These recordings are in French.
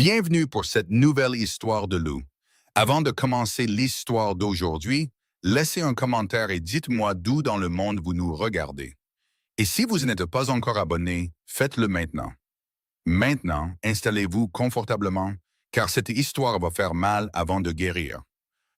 Bienvenue pour cette nouvelle histoire de loup. Avant de commencer l'histoire d'aujourd'hui, laissez un commentaire et dites-moi d'où dans le monde vous nous regardez. Et si vous n'êtes pas encore abonné, faites-le maintenant. Maintenant, installez-vous confortablement, car cette histoire va faire mal avant de guérir.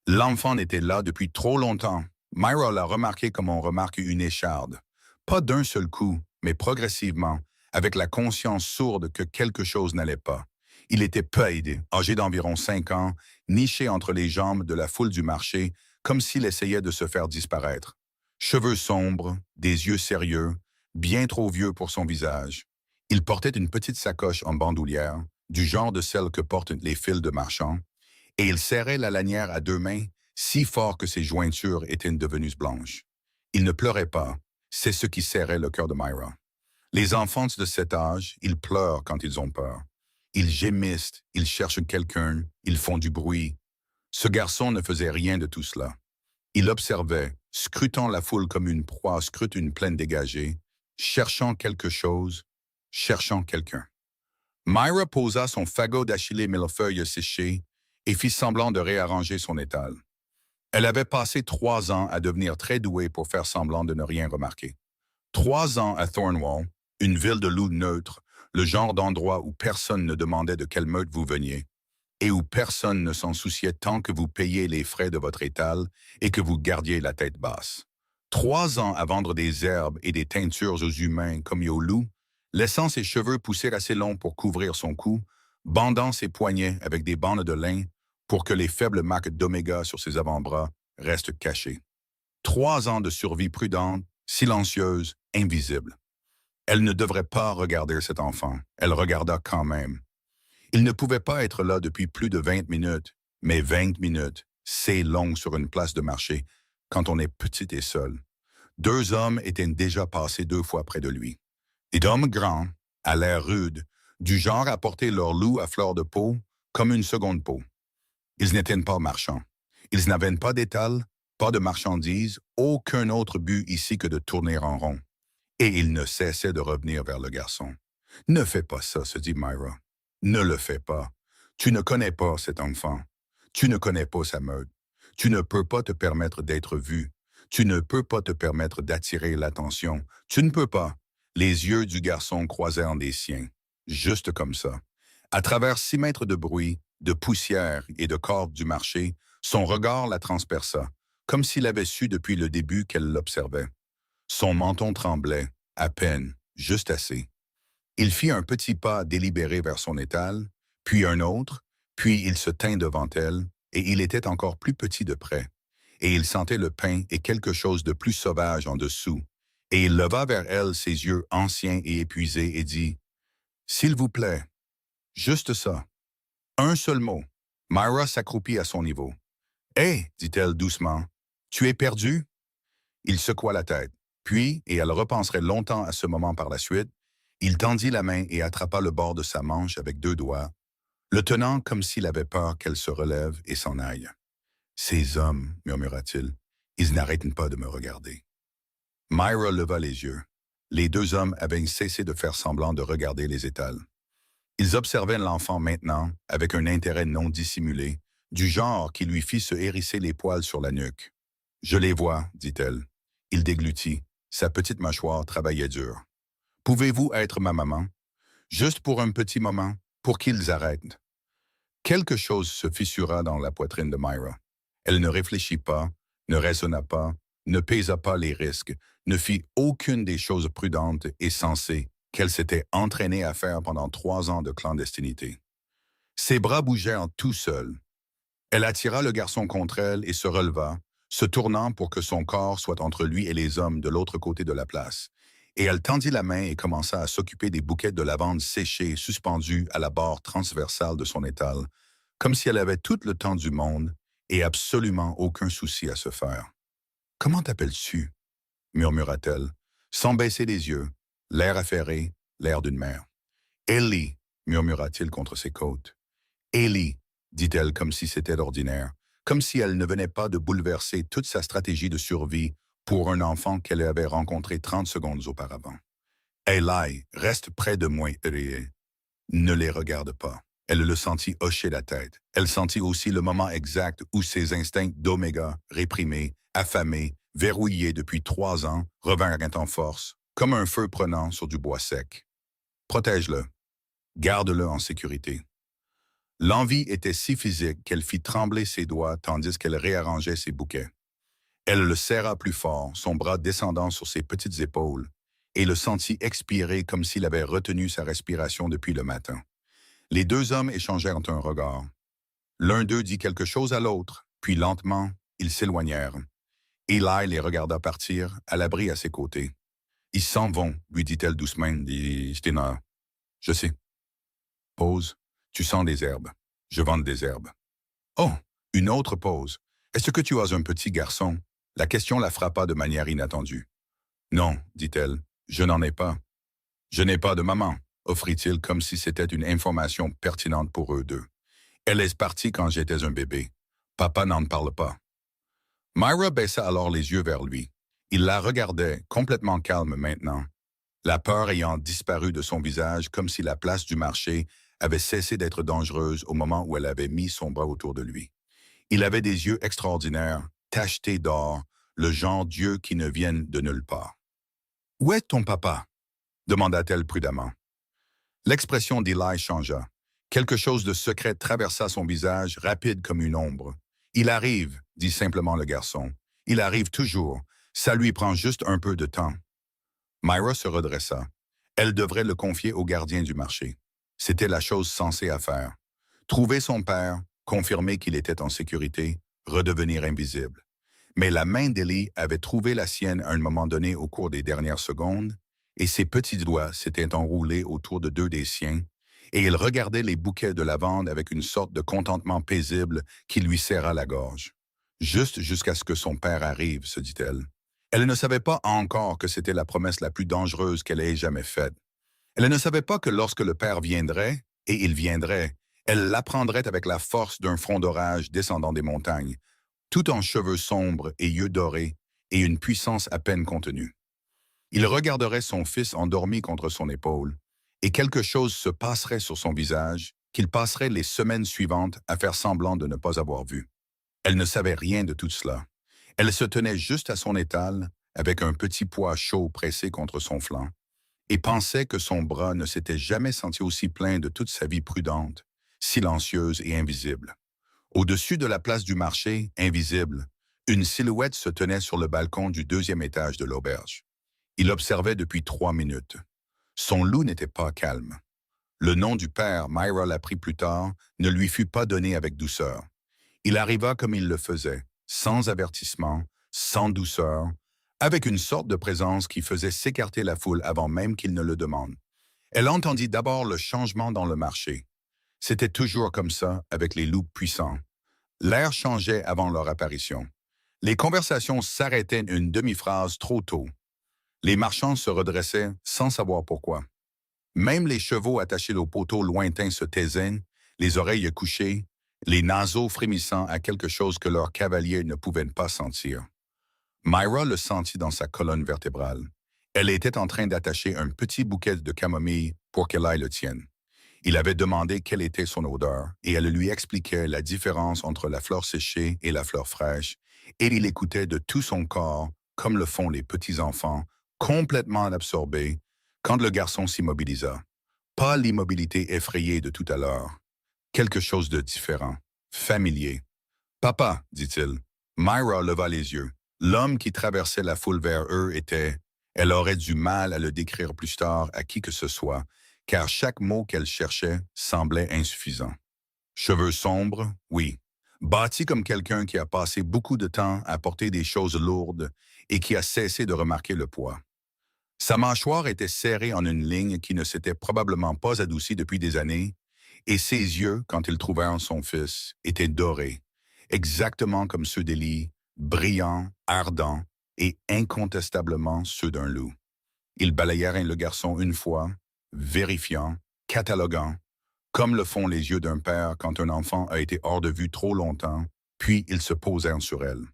L'enfant était là depuis trop longtemps. Myra l'a remarqué comme on remarque une écharde. Pas d'un seul coup, mais progressivement, avec la conscience sourde que quelque chose n'allait pas. Il était pâle, âgé d'environ 5 ans, niché entre les jambes de la foule du marché, comme s'il essayait de se faire disparaître. Cheveux sombres, des yeux sérieux, bien trop vieux pour son visage. Il portait une petite sacoche en bandoulière, du genre de celle que portent les fils de marchands, et il serrait la lanière à 2 mains, si fort que ses jointures étaient devenues blanches. Il ne pleurait pas, c'est ce qui serrait le cœur de Myra. Les enfants de cet âge, ils pleurent quand ils ont peur. Ils gémissent, ils cherchent quelqu'un, ils font du bruit. Ce garçon ne faisait rien de tout cela. Il observait, scrutant la foule comme une proie scrute une plaine dégagée, cherchant quelque chose, cherchant quelqu'un. Myra posa son fagot d'Achillée millefeuille séché et fit semblant de réarranger son étal. Elle avait passé 3 ans à devenir très douée pour faire semblant de ne rien remarquer. 3 ans à Thornwall, une ville de loups neutre, le genre d'endroit où personne ne demandait de quelle meute vous veniez, et où personne ne s'en souciait tant que vous payiez les frais de votre étal et que vous gardiez la tête basse. 3 ans à vendre des herbes et des teintures aux humains comme aux loups, laissant ses cheveux pousser assez longs pour couvrir son cou, bandant ses poignets avec des bandes de lin pour que les faibles marques d'oméga sur ses avant-bras restent cachées. 3 ans de survie prudente, silencieuse, invisible. Elle ne devrait pas regarder cet enfant. Elle regarda quand même. Il ne pouvait pas être là depuis plus de 20 minutes, mais 20 minutes, c'est long sur une place de marché quand on est petit et seul. 2 hommes étaient déjà passés 2 fois près de lui. Des hommes grands, à l'air rude, du genre à porter leur loup à fleur de peau comme une seconde peau. Ils n'étaient pas marchands. Ils n'avaient pas d'étal, pas de marchandises, aucun autre but ici que de tourner en rond. Et il ne cessait de revenir vers le garçon. « Ne fais pas ça, se dit Myra. Ne le fais pas. Tu ne connais pas cet enfant. Tu ne connais pas sa meute. Tu ne peux pas te permettre d'être vu. Tu ne peux pas te permettre d'attirer l'attention. Tu ne peux pas. » Les yeux du garçon croisèrent les siens, juste comme ça. À travers 6 mètres de bruit, de poussière et de cordes du marché, son regard la transperça, comme s'il avait su depuis le début qu'elle l'observait. Son menton tremblait, à peine, juste assez. Il fit un petit pas délibéré vers son étal, puis un autre, puis il se tint devant elle, et il était encore plus petit de près. Et il sentait le pain et quelque chose de plus sauvage en dessous. Et il leva vers elle ses yeux anciens et épuisés et dit « S'il vous plaît, juste ça. Un seul mot. » Myra s'accroupit à son niveau. « Hé, dit-elle doucement, tu es perdu? » Il secoua la tête. Puis, et elle repenserait longtemps à ce moment par la suite, il tendit la main et attrapa le bord de sa manche avec 2 doigts, le tenant comme s'il avait peur qu'elle se relève et s'en aille. « Ces hommes, murmura-t-il, ils n'arrêtent pas de me regarder. » Myra leva les yeux. Les 2 hommes avaient cessé de faire semblant de regarder les étals. Ils observaient l'enfant maintenant avec un intérêt non dissimulé, du genre qui lui fit se hérisser les poils sur la nuque. « Je les vois, dit-elle. » Il déglutit. Sa petite mâchoire travaillait dur. « Pouvez-vous être ma maman? Juste pour un petit moment, pour qu'ils arrêtent. » Quelque chose se fissura dans la poitrine de Myra. Elle ne réfléchit pas, ne raisonna pas, ne pesa pas les risques, ne fit aucune des choses prudentes et sensées qu'elle s'était entraînée à faire pendant 3 ans de clandestinité. Ses bras bougèrent tout seuls. Elle attira le garçon contre elle et se releva, se tournant pour que son corps soit entre lui et les hommes de l'autre côté de la place. Et elle tendit la main et commença à s'occuper des bouquets de lavande séchés suspendus à la barre transversale de son étal, comme si elle avait tout le temps du monde et absolument aucun souci à se faire. « Comment t'appelles-tu? » murmura-t-elle, sans baisser les yeux, l'air affairé, l'air d'une mère. « Ellie, » murmura-t-il contre ses côtes. « Ellie, » dit-elle comme si c'était ordinaire, comme si elle ne venait pas de bouleverser toute sa stratégie de survie pour un enfant qu'elle avait rencontré 30 secondes auparavant. « Eli, reste près de moi, Ellie. Ne les regarde pas. » Elle le sentit hocher la tête. Elle sentit aussi le moment exact où ses instincts d'oméga, réprimés, affamés, verrouillés depuis 3 ans, revinrent en force, comme un feu prenant sur du bois sec. Protège-le. Garde-le en sécurité. L'envie était si physique qu'elle fit trembler ses doigts tandis qu'elle réarrangeait ses bouquets. Elle le serra plus fort, son bras descendant sur ses petites épaules, et le sentit expirer comme s'il avait retenu sa respiration depuis le matin. Les 2 hommes échangèrent un regard. L'un d'eux dit quelque chose à l'autre, puis lentement, ils s'éloignèrent. Eli les regarda partir, à l'abri à ses côtés. « Ils s'en vont, lui dit-elle doucement, dit Stina. « Je sais. » Pause. « Tu sens des herbes. Je vends des herbes. » Oh, une autre pause. « Est-ce que tu as un petit garçon? » La question la frappa de manière inattendue. « Non, dit-elle, je n'en ai pas. »« Je n'ai pas de maman, offrit-il comme si c'était une information pertinente pour eux deux. Elle est partie quand j'étais un bébé. Papa n'en parle pas. » Myra baissa alors les yeux vers lui. Il la regardait, complètement calme maintenant, la peur ayant disparu de son visage comme si la place du marché avait cessé d'être dangereuse au moment où elle avait mis son bras autour de lui. Il avait des yeux extraordinaires, tachetés d'or, le genre d'yeux qui ne viennent de nulle part. « Où est ton papa? » demanda-t-elle prudemment. L'expression d'Eli changea. Quelque chose de secret traversa son visage, rapide comme une ombre. « Il arrive, » dit simplement le garçon. « Il arrive toujours. Ça lui prend juste un peu de temps. » Myra se redressa. Elle devrait le confier au gardien du marché. C'était la chose sensée à faire. Trouver son père, confirmer qu'il était en sécurité, redevenir invisible. Mais la main d'Eli avait trouvé la sienne à un moment donné au cours des dernières secondes, et ses petits doigts s'étaient enroulés autour de 2 des siens, et il regardait les bouquets de lavande avec une sorte de contentement paisible qui lui serra la gorge. Juste jusqu'à ce que son père arrive, se dit-elle. Elle ne savait pas encore que c'était la promesse la plus dangereuse qu'elle ait jamais faite. Elle ne savait pas que lorsque le père viendrait, et il viendrait, elle l'apprendrait avec la force d'un front d'orage descendant des montagnes, tout en cheveux sombres et yeux dorés, et une puissance à peine contenue. Il regarderait son fils endormi contre son épaule, et quelque chose se passerait sur son visage qu'il passerait les semaines suivantes à faire semblant de ne pas avoir vu. Elle ne savait rien de tout cela. Elle se tenait juste à son étal, avec un petit pois chaud pressé contre son flanc, et pensait que son bras ne s'était jamais senti aussi plein de toute sa vie prudente, silencieuse et invisible. Au-dessus de la place du marché, invisible, une silhouette se tenait sur le balcon du 2e étage de l'auberge. Il observait depuis 3 minutes. Son loup n'était pas calme. Le nom du père, Myra l'apprit plus tard, ne lui fut pas donné avec douceur. Il arriva comme il le faisait, sans avertissement, sans douceur, avec une sorte de présence qui faisait s'écarter la foule avant même qu'il ne le demande. Elle entendit d'abord le changement dans le marché. C'était toujours comme ça avec les loups puissants. L'air changeait avant leur apparition. Les conversations s'arrêtaient une demi-phrase trop tôt. Les marchands se redressaient sans savoir pourquoi. Même les chevaux attachés aux poteaux lointains se taisaient, les oreilles couchées, les naseaux frémissant à quelque chose que leurs cavaliers ne pouvaient pas sentir. Myra le sentit dans sa colonne vertébrale. Elle était en train d'attacher un petit bouquet de camomille pour qu'elle aille le tienne. Il avait demandé quelle était son odeur, et elle lui expliquait la différence entre la fleur séchée et la fleur fraîche, et il écoutait de tout son corps, comme le font les petits-enfants, complètement absorbés, quand le garçon s'immobilisa. Pas l'immobilité effrayée de tout à l'heure. Quelque chose de différent, familier. « Papa, dit-il. » Myra leva les yeux. L'homme qui traversait la foule vers eux était... Elle aurait du mal à le décrire plus tard à qui que ce soit, car chaque mot qu'elle cherchait semblait insuffisant. Cheveux sombres, oui. Bâti comme quelqu'un qui a passé beaucoup de temps à porter des choses lourdes et qui a cessé de remarquer le poids. Sa mâchoire était serrée en une ligne qui ne s'était probablement pas adoucie depuis des années, et ses yeux, quand ils trouvèrent son fils, étaient dorés, exactement comme ceux d'Eli, brillants, ardents et incontestablement ceux d'un loup. Ils balayèrent le garçon une fois, vérifiant, cataloguant, comme le font les yeux d'un père quand un enfant a été hors de vue trop longtemps, puis ils se posèrent sur elle.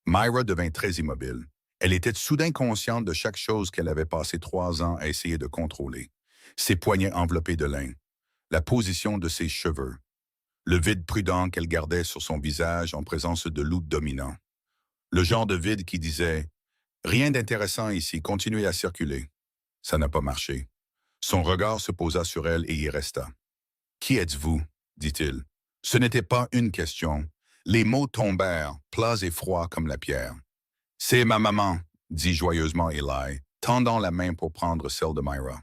Myra devint très immobile. Elle était soudain consciente de chaque chose qu'elle avait passé 3 ans à essayer de contrôler. Ses poignets enveloppés de lin, la position de ses cheveux, le vide prudent qu'elle gardait sur son visage en présence de Lou dominant. Le genre de vide qui disait « Rien d'intéressant ici, continuez à circuler ». Ça n'a pas marché. Son regard se posa sur elle et y resta. « Qui êtes-vous » dit-il. Ce n'était pas une question. Les mots tombèrent, plats et froids comme la pierre. « C'est ma maman » dit joyeusement Eli, tendant la main pour prendre celle de Myra.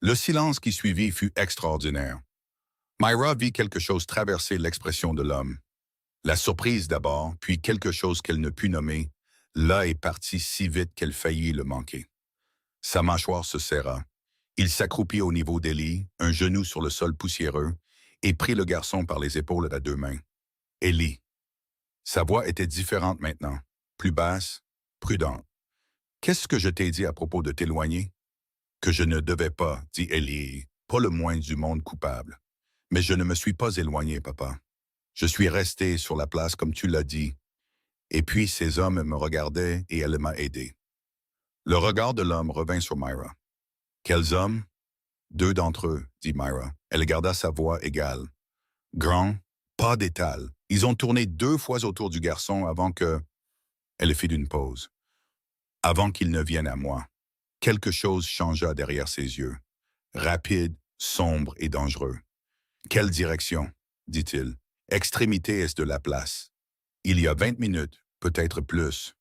Le silence qui suivit fut extraordinaire. Myra vit quelque chose traverser l'expression de l'homme. La surprise d'abord, puis quelque chose qu'elle ne put nommer. Là est parti si vite qu'elle faillit le manquer. Sa mâchoire se serra. Il s'accroupit au niveau d'Ellie, un genou sur le sol poussiéreux, et prit le garçon par les épaules à deux mains. « Ellie ». Sa voix était différente maintenant, plus basse, prudente. « Qu'est-ce que je t'ai dit à propos de t'éloigner? » « Que je ne devais pas, dit Ellie, pas le moins du monde coupable. Mais je ne me suis pas éloigné, papa. Je suis resté sur la place comme tu l'as dit. Et puis ces hommes me regardaient et elle m'a aidé. » Le regard de l'homme revint sur Myra. « Quels hommes? » « Deux d'entre eux, dit Myra. Elle garda sa voix égale. « Grand, pas d'étal. Ils ont tourné 2 fois autour du garçon avant que... » Elle fit une pause. « Avant qu'il ne vienne à moi. » Quelque chose changea derrière ses yeux. Rapide, sombre et dangereux. « Quelle direction? » dit-il. « Extrémité est de la place. Il y a 20 minutes, peut-être plus. »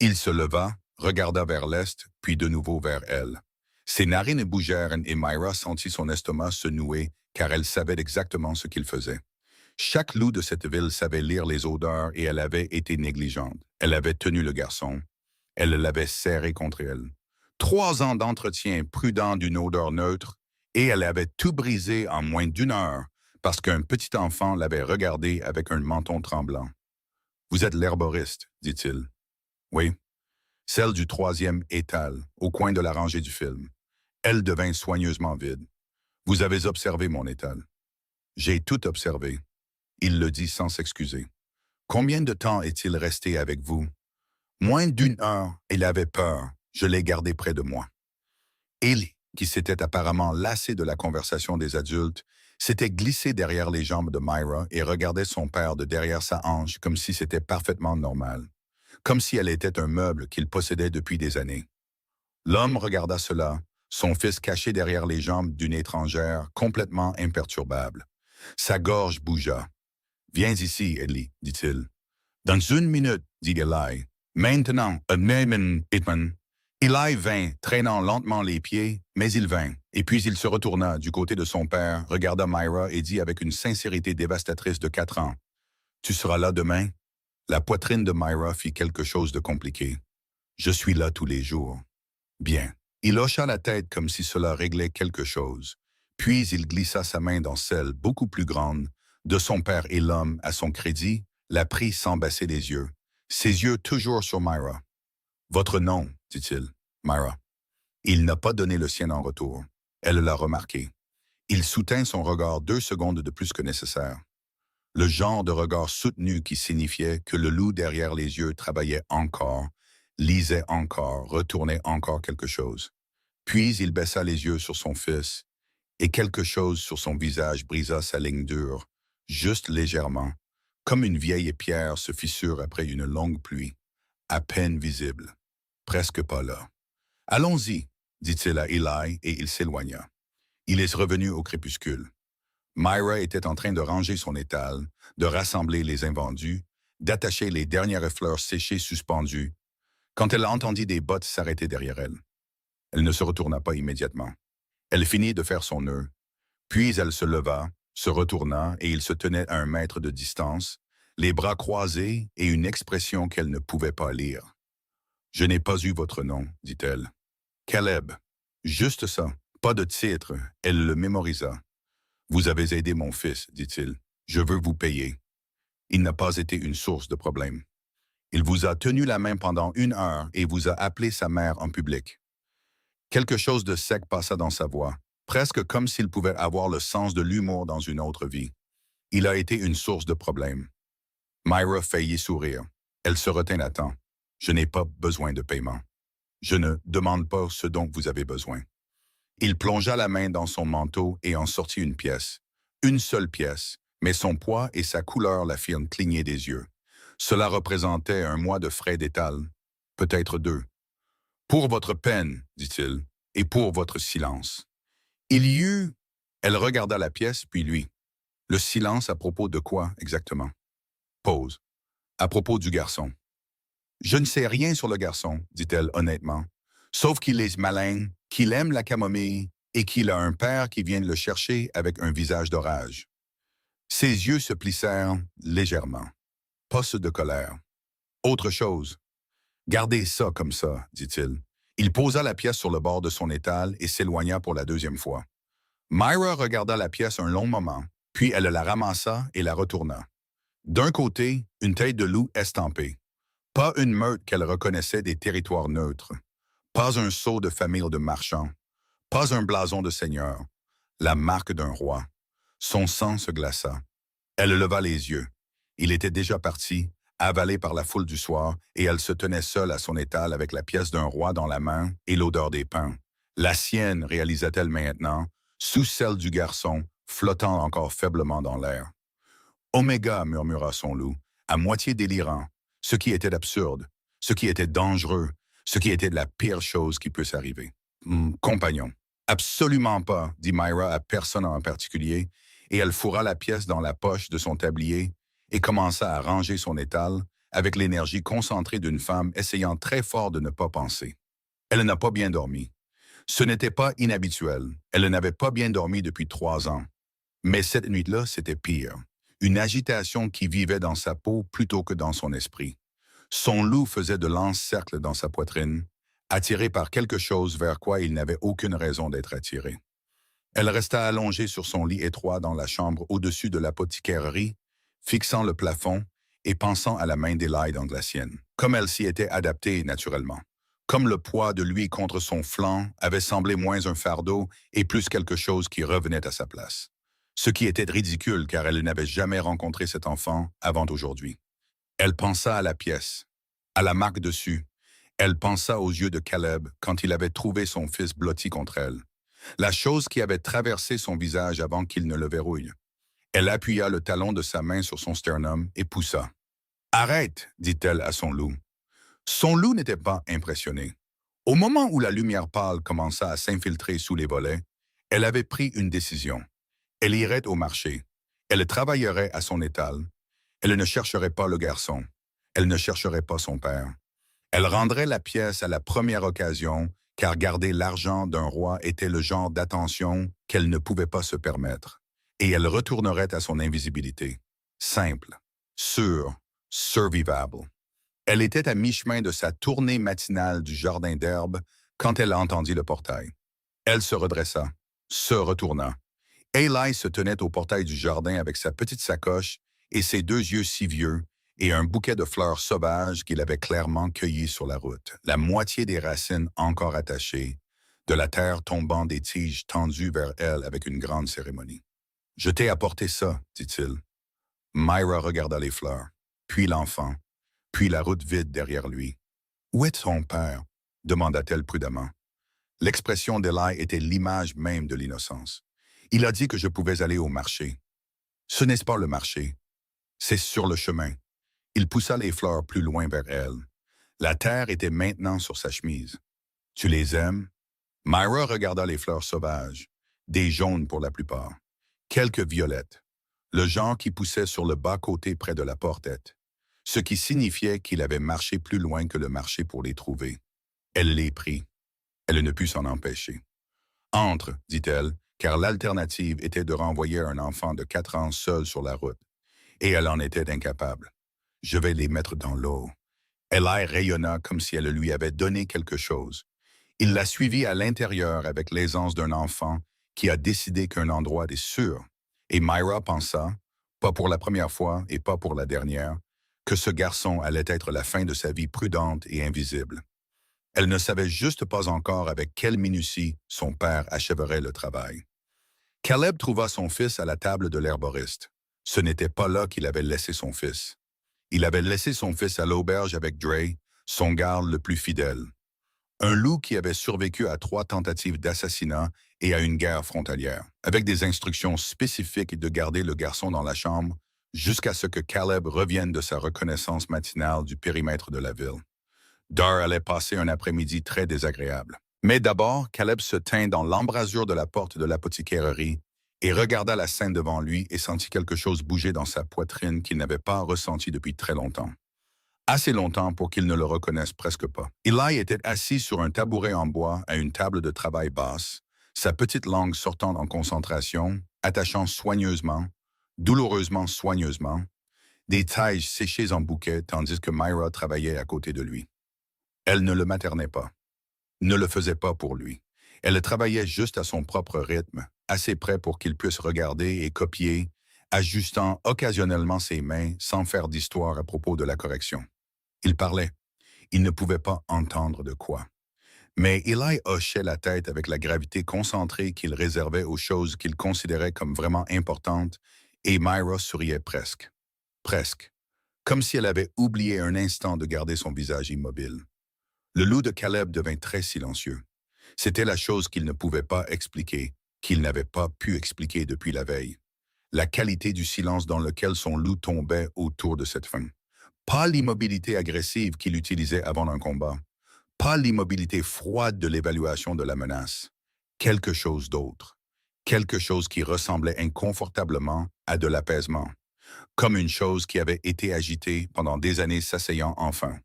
Il se leva, regarda vers l'est, puis de nouveau vers elle. Ses narines bougèrent et Myra sentit son estomac se nouer car elle savait exactement ce qu'il faisait. Chaque loup de cette ville savait lire les odeurs et elle avait été négligente. Elle avait tenu le garçon. Elle l'avait serré contre elle. 3 ans d'entretien prudent d'une odeur neutre et elle avait tout brisé en moins d'1 heure parce qu'un petit enfant l'avait regardé avec un menton tremblant. « Vous êtes l'herboriste, dit-il. »« Oui. » Celle du 3e étal, au coin de la rangée du film. Elle devint soigneusement vide. « Vous avez observé mon étal. »« J'ai tout observé. » Il le dit sans s'excuser. « Combien de temps est-il resté avec vous? »« Moins d'1 heure. Il avait peur. Je l'ai gardé près de moi. » Ellie, qui s'était apparemment lassée de la conversation des adultes, s'était glissée derrière les jambes de Myra et regardait son père de derrière sa hanche comme si c'était parfaitement normal, comme si elle était un meuble qu'il possédait depuis des années. L'homme regarda cela, son fils caché derrière les jambes d'une étrangère complètement imperturbable. Sa gorge bougea. « Viens ici, Ellie, dit-il. »« Dans 1 minute, dit Eli. »« Maintenant, Hitman. » Eli vint, traînant lentement les pieds, mais il vint, et puis il se retourna du côté de son père, regarda Myra et dit avec une sincérité dévastatrice de 4 ans, « Tu seras là demain? » La poitrine de Myra fit quelque chose de compliqué. « Je suis là tous les jours. » « Bien. » Il hocha la tête comme si cela réglait quelque chose. Puis il glissa sa main dans celle, beaucoup plus grande, de son père et l'homme, à son crédit, la prit sans baisser les yeux, ses yeux toujours sur Myra. « Votre nom, dit-il. Myra. » Il n'a pas donné le sien en retour. Elle l'a remarqué. Il soutint son regard 2 secondes de plus que nécessaire. Le genre de regard soutenu qui signifiait que le loup derrière les yeux travaillait encore, lisait encore, retournait encore quelque chose. Puis il baissa les yeux sur son fils, et quelque chose sur son visage brisa sa ligne dure, juste légèrement, comme une vieille pierre se fissure après une longue pluie, à peine visible, presque pas là. « Allons-y, » dit-il à Eli, et il s'éloigna. Il est revenu au crépuscule. Myra était en train de ranger son étal, de rassembler les invendus, d'attacher les dernières fleurs séchées suspendues, quand elle entendit des bottes s'arrêter derrière elle. Elle ne se retourna pas immédiatement. Elle finit de faire son nœud. Puis elle se leva, se retourna et il se tenait à 1 mètre de distance, les bras croisés et une expression qu'elle ne pouvait pas lire. « Je n'ai pas eu votre nom, dit-elle. »« Caleb. » Juste ça, pas de titre, elle le mémorisa. « Vous avez aidé mon fils, dit-il. Je veux vous payer. » Il n'a pas été une source de problème. Il vous a tenu la main pendant 1 heure et vous a appelé sa mère en public. Quelque chose de sec passa dans sa voix, presque comme s'il pouvait avoir le sens de l'humour dans une autre vie. Il a été une source de problème. Myra faillit sourire. Elle se retint à temps. « Je n'ai pas besoin de paiement. Je ne demande pas ce dont vous avez besoin. » Il plongea la main dans son manteau et en sortit une pièce. Une seule pièce, mais son poids et sa couleur la firent cligner des yeux. Cela représentait un mois de frais d'étal, peut-être 2. Pour votre peine, dit-il, et pour votre silence. Il y eut... Elle regarda la pièce, puis lui. Le silence à propos de quoi, exactement? Pause. À propos du garçon. Je ne sais rien sur le garçon, dit-elle honnêtement, sauf qu'il est malin, qu'il aime la camomille et qu'il a un père qui vient le chercher avec un visage d'orage. Ses yeux se plissèrent légèrement. Pas ceux de colère. Autre chose. Gardez ça comme ça, dit-il. Il posa la pièce sur le bord de son étal et s'éloigna pour la 2e fois. Myra regarda la pièce un long moment, puis elle la ramassa et la retourna. D'un côté, une tête de loup estampée. Pas une meute qu'elle reconnaissait des territoires neutres. Pas un sceau de famille de marchands. Pas un blason de seigneur. La marque d'un roi. Son sang se glaça. Elle leva les yeux. Il était déjà parti, avalé par la foule du soir, et elle se tenait seule à son étal avec la pièce d'un roi dans la main et l'odeur des pains. La sienne, réalisa-t-elle maintenant, sous celle du garçon, flottant encore faiblement dans l'air. Oméga, murmura son loup, à moitié délirant, ce qui était absurde, ce qui était dangereux, ce qui était la pire chose qui puisse arriver. Compagnon. Absolument pas, dit Myra à personne en particulier, et elle fourra la pièce dans la poche de son tablier et commença à ranger son étal avec l'énergie concentrée d'une femme essayant très fort de ne pas penser. Elle n'a pas bien dormi. Ce n'était pas inhabituel. Elle n'avait pas bien dormi depuis 3 ans. Mais cette nuit-là, c'était pire. Une agitation qui vivait dans sa peau plutôt que dans son esprit. Son loup faisait de lents cercles dans sa poitrine, attiré par quelque chose vers quoi il n'avait aucune raison d'être attiré. Elle resta allongée sur son lit étroit dans la chambre au-dessus de l'apothicaire, fixant le plafond et pensant à la main d'Eli dans la sienne, comme elle s'y était adaptée naturellement. Comme le poids de lui contre son flanc avait semblé moins un fardeau et plus quelque chose qui revenait à sa place. Ce qui était ridicule car elle n'avait jamais rencontré cet enfant avant aujourd'hui. Elle pensa à la pièce, à la marque dessus. Elle pensa aux yeux de Caleb quand il avait trouvé son fils blotti contre elle. La chose qui avait traversé son visage avant qu'il ne le verrouille. Elle appuya le talon de sa main sur son sternum et poussa. « Arrête !» dit-elle à son loup. Son loup n'était pas impressionné. Au moment où la lumière pâle commença à s'infiltrer sous les volets, elle avait pris une décision. Elle irait au marché. Elle travaillerait à son étal. Elle ne chercherait pas le garçon. Elle ne chercherait pas son père. Elle rendrait la pièce à la première occasion, car garder l'argent d'un roi était le genre d'attention qu'elle ne pouvait pas se permettre. Et elle retournerait à son invisibilité. Simple, sûre, survivable. Elle était à mi-chemin de sa tournée matinale du jardin d'herbe quand elle entendit le portail. Elle se redressa, se retourna. Eli se tenait au portail du jardin avec sa petite sacoche et ses 2 yeux si vieux et un bouquet de fleurs sauvages qu'il avait clairement cueillies sur la route, la moitié des racines encore attachées, de la terre tombant des tiges tendues vers elle avec une grande cérémonie. « Je t'ai apporté ça, dit-il. » Myra regarda les fleurs, puis l'enfant, puis la route vide derrière lui. « Où est ton père? » demanda-t-elle prudemment. L'expression d'Eli était l'image même de l'innocence. « Il a dit que je pouvais aller au marché. »« Ce n'est pas le marché. C'est sur le chemin. » Il poussa les fleurs plus loin vers elle. La terre était maintenant sur sa chemise. « Tu les aimes? » Myra regarda les fleurs sauvages, des jaunes pour la plupart. Quelques violettes, le genre qui poussait sur le bas-côté près de la portette, ce qui signifiait qu'il avait marché plus loin que le marché pour les trouver. Elle les prit. Elle ne put s'en empêcher. « Entre, dit-elle, car l'alternative était de renvoyer un enfant de 4 ans seul sur la route. Et elle en était incapable. « Je vais les mettre dans l'eau. » Eli rayonna comme si elle lui avait donné quelque chose. Il la suivit à l'intérieur avec l'aisance d'un enfant qui a décidé qu'un endroit est sûr. Et Myra pensa, pas pour la première fois et pas pour la dernière, que ce garçon allait être la fin de sa vie prudente et invisible. Elle ne savait juste pas encore avec quelle minutie son père achèverait le travail. Caleb trouva son fils à la table de l'herboriste. Ce n'était pas là qu'il avait laissé son fils. Il avait laissé son fils à l'auberge avec Dre, son garde le plus fidèle. Un loup qui avait survécu à 3 tentatives d'assassinat et à une guerre frontalière, avec des instructions spécifiques de garder le garçon dans la chambre jusqu'à ce que Caleb revienne de sa reconnaissance matinale du périmètre de la ville. Dar allait passer un après-midi très désagréable. Mais d'abord, Caleb se tint dans l'embrasure de la porte de l'apothicaire et regarda la scène devant lui et sentit quelque chose bouger dans sa poitrine qu'il n'avait pas ressenti depuis très longtemps. Assez longtemps pour qu'il ne le reconnaisse presque pas. Eli était assis sur un tabouret en bois à une table de travail basse, sa petite langue sortant en concentration, attachant soigneusement, douloureusement soigneusement, des taiges séchées en bouquet tandis que Myra travaillait à côté de lui. Elle ne le maternait pas, ne le faisait pas pour lui. Elle travaillait juste à son propre rythme, assez près pour qu'il puisse regarder et copier, ajustant occasionnellement ses mains sans faire d'histoire à propos de la correction. Il parlait. Il ne pouvait pas entendre de quoi. Mais Eli hochait la tête avec la gravité concentrée qu'il réservait aux choses qu'il considérait comme vraiment importantes, et Myra souriait presque. Presque. Comme si elle avait oublié un instant de garder son visage immobile. Le loup de Caleb devint très silencieux. C'était la chose qu'il ne pouvait pas expliquer, qu'il n'avait pas pu expliquer depuis la veille. La qualité du silence dans lequel son loup tombait autour de cette femme. Pas l'immobilité agressive qu'il utilisait avant un combat. Pas l'immobilité froide de l'évaluation de la menace. Quelque chose d'autre. Quelque chose qui ressemblait inconfortablement à de l'apaisement. Comme une chose qui avait été agitée pendant des années s'asseyant enfin.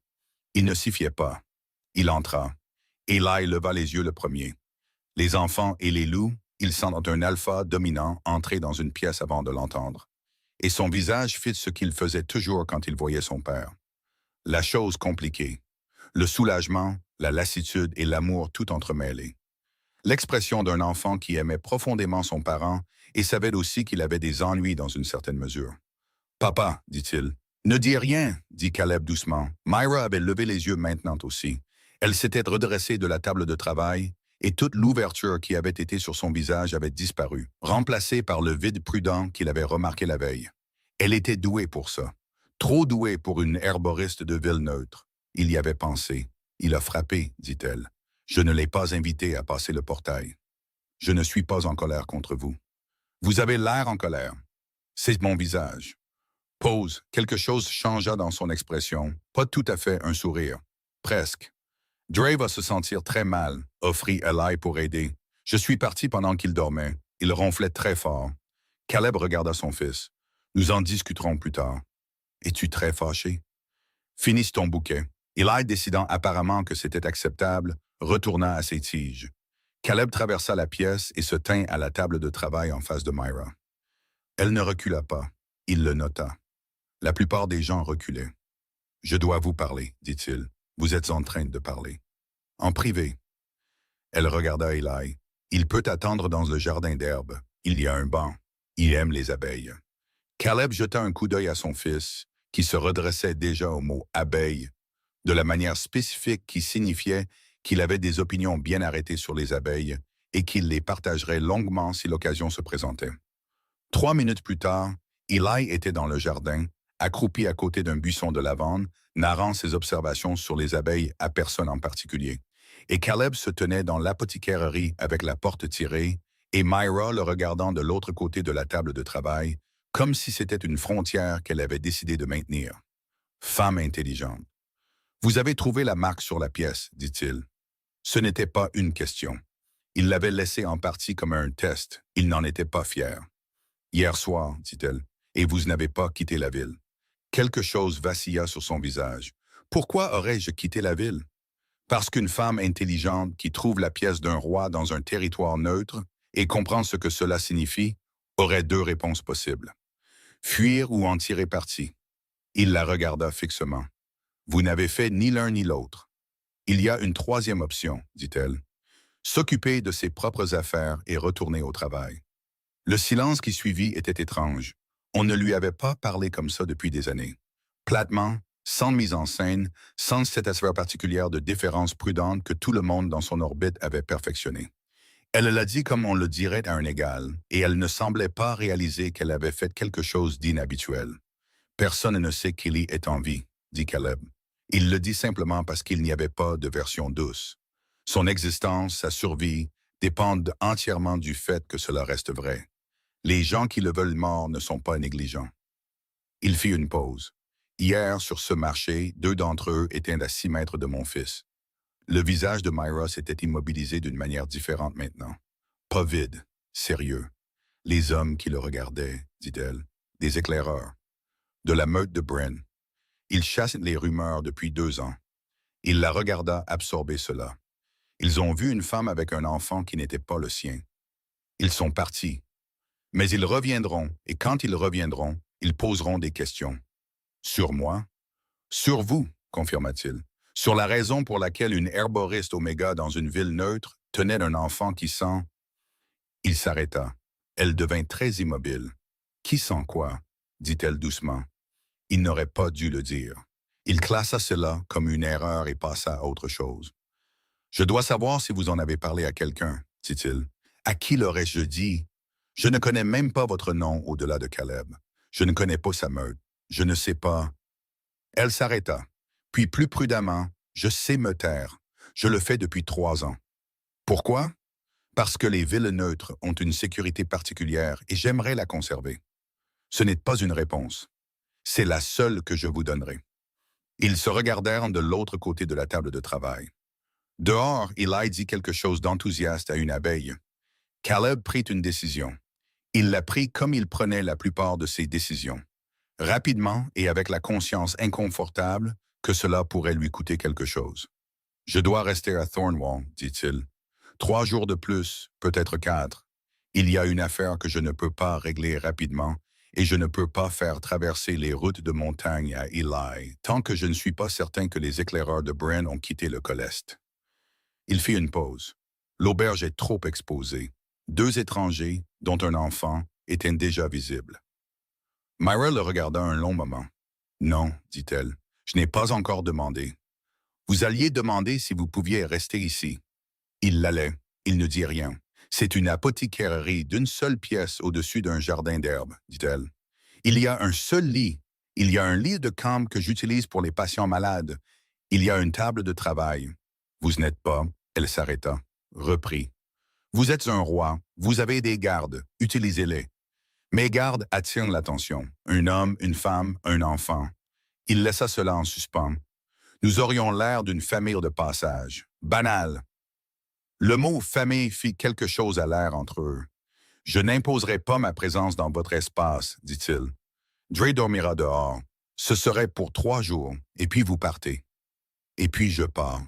Il ne s'y fiait pas. Il entra. Eli leva les yeux le premier. Les enfants et les loups, ils sentent un alpha dominant entrer dans une pièce avant de l'entendre. Et son visage fit ce qu'il faisait toujours quand il voyait son père. La chose compliquée. Le soulagement, la lassitude et l'amour tout entremêlés. L'expression d'un enfant qui aimait profondément son parent et savait aussi qu'il avait des ennuis dans une certaine mesure. « Papa, dit-il. »« Ne dis rien, dit Caleb doucement. Myra avait levé les yeux maintenant aussi. Elle s'était redressée de la table de travail et toute l'ouverture qui avait été sur son visage avait disparu, remplacée par le vide prudent qu'il avait remarqué la veille. Elle était douée pour ça. Trop douée pour une herboriste de Villeneuve. Il y avait pensé. Il a frappé, dit-elle. Je ne l'ai pas invité à passer le portail. Je ne suis pas en colère contre vous. Vous avez l'air en colère. C'est mon visage. Pause. Quelque chose changea dans son expression. Pas tout à fait un sourire. Presque. Dre va se sentir très mal, offrit Eli pour aider. Je suis parti pendant qu'il dormait. Il ronflait très fort. Caleb regarda son fils. Nous en discuterons plus tard. Es-tu très fâché? Finisse ton bouquet. Eli, décidant apparemment que c'était acceptable, retourna à ses tiges. Caleb traversa la pièce et se tint à la table de travail en face de Myra. Elle ne recula pas. Il le nota. La plupart des gens reculaient. « Je dois vous parler, dit-il. Vous êtes en train de parler. En privé. » Elle regarda Eli. « Il peut attendre dans le jardin d'herbe. Il y a un banc. Il aime les abeilles. » Caleb jeta un coup d'œil à son fils, qui se redressait déjà au mot « abeille », de la manière spécifique qui signifiait qu'il avait des opinions bien arrêtées sur les abeilles et qu'il les partagerait longuement si l'occasion se présentait. 3 minutes plus tard, Eli était dans le jardin, accroupi à côté d'un buisson de lavande, narrant ses observations sur les abeilles à personne en particulier. Et Caleb se tenait dans l'apothicaire avec la porte tirée, et Myra le regardant de l'autre côté de la table de travail, comme si c'était une frontière qu'elle avait décidé de maintenir. Femme intelligente. « Vous avez trouvé la marque sur la pièce, dit-il. » Ce n'était pas une question. Il l'avait laissée en partie comme un test. Il n'en était pas fier. « Hier soir, dit-elle, et vous n'avez pas quitté la ville. » Quelque chose vacilla sur son visage. Pourquoi aurais-je quitté la ville? Parce qu'une femme intelligente qui trouve la pièce d'un roi dans un territoire neutre et comprend ce que cela signifie, aurait 2 réponses possibles. Fuir ou en tirer parti. Il la regarda fixement. Vous n'avez fait ni l'un ni l'autre. Il y a une 3e option, dit-elle. S'occuper de ses propres affaires et retourner au travail. Le silence qui suivit était étrange. On ne lui avait pas parlé comme ça depuis des années. Platement, sans mise en scène, sans cette atmosphère particulière de déférence prudente que tout le monde dans son orbite avait perfectionnée. Elle l'a dit comme on le dirait à un égal, et elle ne semblait pas réaliser qu'elle avait fait quelque chose d'inhabituel. Personne ne sait qu'Eli est en vie, dit Caleb. Il le dit simplement parce qu'il n'y avait pas de version douce. Son existence, sa survie, dépendent entièrement du fait que cela reste vrai. Les gens qui le veulent mort ne sont pas négligents. Il fit une pause. Hier, sur ce marché, 2 d'entre eux étaient à 6 mètres de mon fils. Le visage de Myra s'était immobilisé d'une manière différente maintenant. Pas vide, sérieux. Les hommes qui le regardaient, dit-elle, des éclaireurs. De la meute de Bren. Ils chassent les rumeurs depuis 2 ans. Il la regarda absorber cela. Ils ont vu une femme avec un enfant qui n'était pas le sien. Ils sont partis. Mais ils reviendront, et quand ils reviendront, ils poseront des questions. Sur moi? Sur vous, confirma-t-il. Sur la raison pour laquelle une herboriste Oméga dans une ville neutre tenait un enfant qui sent... Il s'arrêta. Elle devint très immobile. Qui sent quoi? Dit-elle doucement. Il n'aurait pas dû le dire. Il classa cela comme une erreur et passa à autre chose. Je dois savoir si vous en avez parlé à quelqu'un, dit-il. À qui l'aurais-je dit? Je ne connais même pas votre nom au-delà de Caleb. Je ne connais pas sa meute. Je ne sais pas. Elle s'arrêta. Puis plus prudemment, je sais me taire. Je le fais depuis 3 ans. Pourquoi? Parce que les villes neutres ont une sécurité particulière et j'aimerais la conserver. Ce n'est pas une réponse. C'est la seule que je vous donnerai. Ils se regardèrent de l'autre côté de la table de travail. Dehors, Eli dit quelque chose d'enthousiaste à une abeille. Caleb prit une décision. Il la prit comme il prenait la plupart de ses décisions. Rapidement et avec la conscience inconfortable que cela pourrait lui coûter quelque chose. « Je dois rester à Thornwall, dit-il. 3 jours de plus, peut-être 4. Il y a une affaire que je ne peux pas régler rapidement et je ne peux pas faire traverser les routes de montagne à Eli tant que je ne suis pas certain que les éclaireurs de Bren ont quitté le Coleste. » Il fit une pause. L'auberge est trop exposée. 2 étrangers, dont un enfant, étaient déjà visibles. Myra le regarda un long moment. « Non, dit-elle, je n'ai pas encore demandé. Vous alliez demander si vous pouviez rester ici. » Il l'allait. Il ne dit rien. « C'est une apothicairerie d'une seule pièce au-dessus d'un jardin d'herbes, dit-elle. Il y a un seul lit. Il y a un lit de camp que j'utilise pour les patients malades. Il y a une table de travail. Vous n'êtes pas... » Elle s'arrêta. Reprit. « Vous êtes un roi. Vous avez des gardes. Utilisez-les. » Mes gardes attirent l'attention. Un homme, une femme, un enfant. Il laissa cela en suspens. Nous aurions l'air d'une famille de passage. Banal. Le mot « famille » fit quelque chose à l'air entre eux. « Je n'imposerai pas ma présence dans votre espace, dit-il. Dre dormira dehors. Ce serait pour 3 jours, et puis vous partez. Et puis je pars. »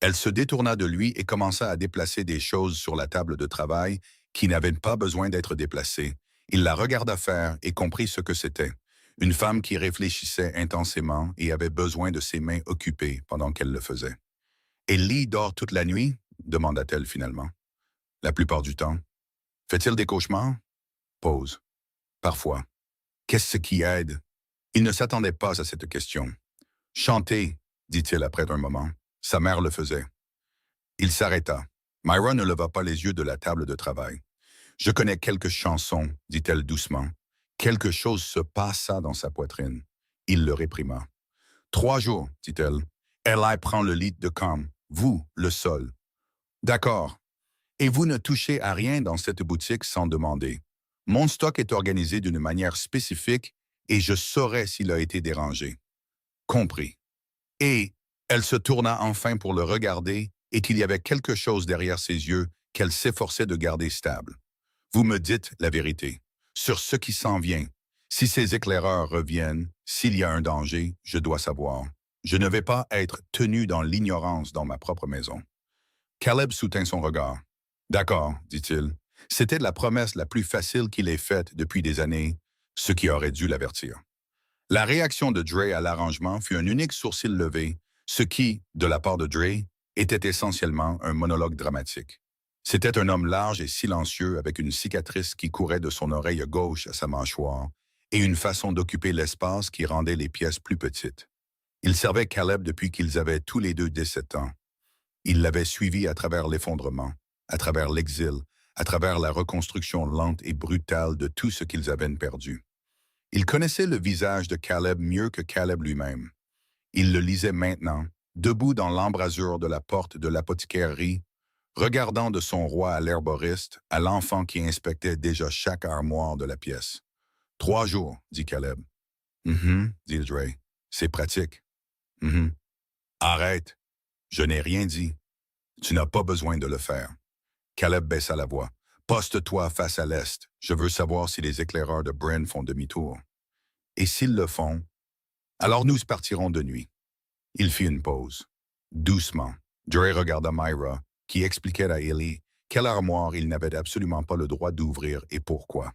Elle se détourna de lui et commença à déplacer des choses sur la table de travail qui n'avaient pas besoin d'être déplacées. Il la regarda faire et comprit ce que c'était. Une femme qui réfléchissait intensément et avait besoin de ses mains occupées pendant qu'elle le faisait. « Ellie dort toute la nuit ?» demanda-t-elle finalement. « La plupart du temps. »« Fait-il des cauchemars ?» Pause. « Parfois. »« Qu'est-ce qui aide ?» Il ne s'attendait pas à cette question. « Chanter, dit-il après un moment. Sa mère le faisait. » Il s'arrêta. Myra ne leva pas les yeux de la table de travail. « Je connais quelques chansons, dit-elle doucement. Quelque chose se passa dans sa poitrine. Il le réprima. « 3 jours, dit-elle. Eli prend le lit de camp. Vous, le sol. »« D'accord. Et vous ne touchez à rien dans cette boutique sans demander. Mon stock est organisé d'une manière spécifique et je saurai s'il a été dérangé. »« Compris. » Et elle se tourna enfin pour le regarder et qu'il y avait quelque chose derrière ses yeux qu'elle s'efforçait de garder stable. « Vous me dites la vérité. Sur ce qui s'en vient. Si ces éclaireurs reviennent, s'il y a un danger, je dois savoir. Je ne vais pas être tenu dans l'ignorance dans ma propre maison. » Caleb soutint son regard. « D'accord, dit-il. C'était la promesse la plus facile qu'il ait faite depuis des années, ce qui aurait dû l'avertir. » La réaction de Dre à l'arrangement fut un unique sourcil levé, ce qui, de la part de Dre, était essentiellement un monologue dramatique. C'était un homme large et silencieux avec une cicatrice qui courait de son oreille gauche à sa mâchoire et une façon d'occuper l'espace qui rendait les pièces plus petites. Il servait Caleb depuis qu'ils avaient tous les deux 17 ans. Il l'avait suivi à travers l'effondrement, à travers l'exil, à travers la reconstruction lente et brutale de tout ce qu'ils avaient perdu. Il connaissait le visage de Caleb mieux que Caleb lui-même. Il le lisait maintenant, debout dans l'embrasure de la porte de l'apothicaire, regardant de son roi à l'herboriste, à l'enfant qui inspectait déjà chaque armoire de la pièce. 3 jours, dit Caleb. Dit Dre. C'est pratique. Mhm. Arrête. Je n'ai rien dit. Tu n'as pas besoin de le faire. Caleb baissa la voix. Poste-toi face à l'est. Je veux savoir si les éclaireurs de Bryn font demi-tour. Et s'ils le font, alors nous partirons de nuit. Il fit une pause. Doucement, Dre regarda Myra, qui expliquait à Ellie quelle armoire il n'avait absolument pas le droit d'ouvrir et pourquoi.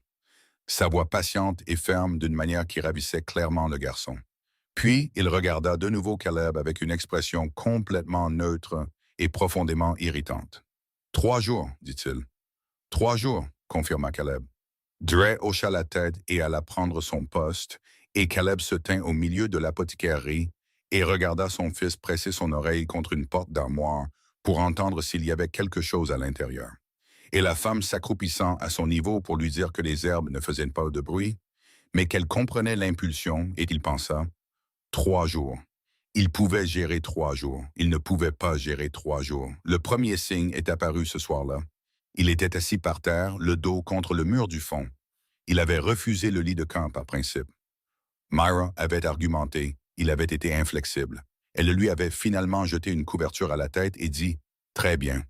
Sa voix patiente et ferme d'une manière qui ravissait clairement le garçon. Puis, il regarda de nouveau Caleb avec une expression complètement neutre et profondément irritante. 3 jours, dit-il. 3 jours, confirma Caleb. Dre hocha la tête et alla prendre son poste, et Caleb se tint au milieu de l'apothicaire et regarda son fils presser son oreille contre une porte d'armoire pour entendre s'il y avait quelque chose à l'intérieur. Et la femme s'accroupissant à son niveau pour lui dire que les herbes ne faisaient pas de bruit, mais qu'elle comprenait l'impulsion, et il pensa, 3 jours. Il pouvait gérer 3 jours. Il ne pouvait pas gérer 3 jours. Le premier signe est apparu ce soir-là. Il était assis par terre, le dos contre le mur du fond. Il avait refusé le lit de camp par principe. Myra avait argumenté, il avait été inflexible. Elle lui avait finalement jeté une couverture à la tête et dit « Très bien ».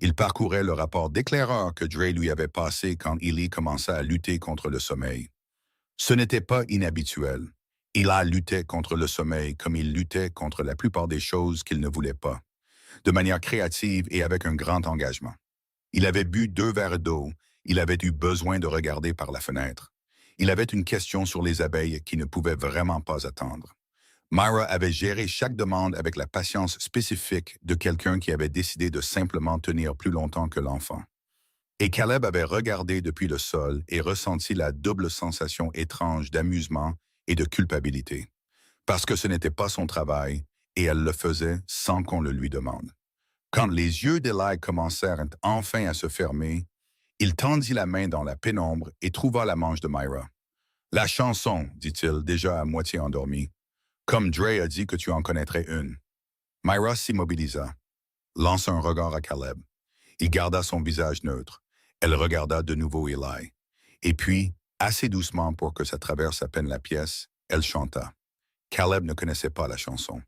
Il parcourait le rapport d'éclaireur que Dre lui avait passé quand Ellie commença à lutter contre le sommeil. Ce n'était pas inhabituel. Eli luttait contre le sommeil comme il luttait contre la plupart des choses qu'il ne voulait pas, de manière créative et avec un grand engagement. Il avait bu 2 verres d'eau, il avait eu besoin de regarder par la fenêtre. Il avait une question sur les abeilles qui ne pouvait vraiment pas attendre. Myra avait géré chaque demande avec la patience spécifique de quelqu'un qui avait décidé de simplement tenir plus longtemps que l'enfant. Et Caleb avait regardé depuis le sol et ressenti la double sensation étrange d'amusement et de culpabilité, parce que ce n'était pas son travail et elle le faisait sans qu'on le lui demande. Quand les yeux d'Eli commencèrent enfin à se fermer, il tendit la main dans la pénombre et trouva la manche de Myra. « La chanson, dit-il, déjà à moitié endormi. Comme Dre a dit que tu en connaîtrais une. » Myra s'immobilisa, lança un regard à Caleb. Il garda son visage neutre. Elle regarda de nouveau Eli. Et puis, assez doucement pour que ça traverse à peine la pièce, elle chanta. Caleb ne connaissait pas la chanson.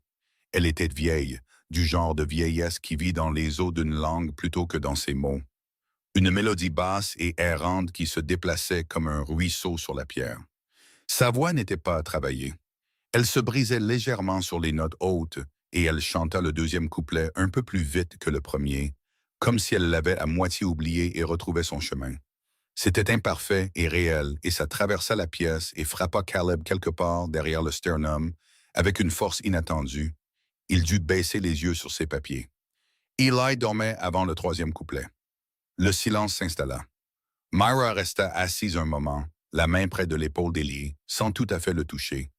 Elle était vieille, du genre de vieillesse qui vit dans les os d'une langue plutôt que dans ses mots. Une mélodie basse et errante qui se déplaçait comme un ruisseau sur la pierre. Sa voix n'était pas à travailler. Elle se brisait légèrement sur les notes hautes et elle chanta le deuxième couplet un peu plus vite que le premier, comme si elle l'avait à moitié oublié et retrouvait son chemin. C'était imparfait et réel, et ça traversa la pièce et frappa Caleb quelque part derrière le sternum avec une force inattendue. Il dut baisser les yeux sur ses papiers. Eli dormait avant le troisième couplet. Le silence s'installa. Myra resta assise un moment, la main près de l'épaule d'Eli, sans tout à fait le toucher.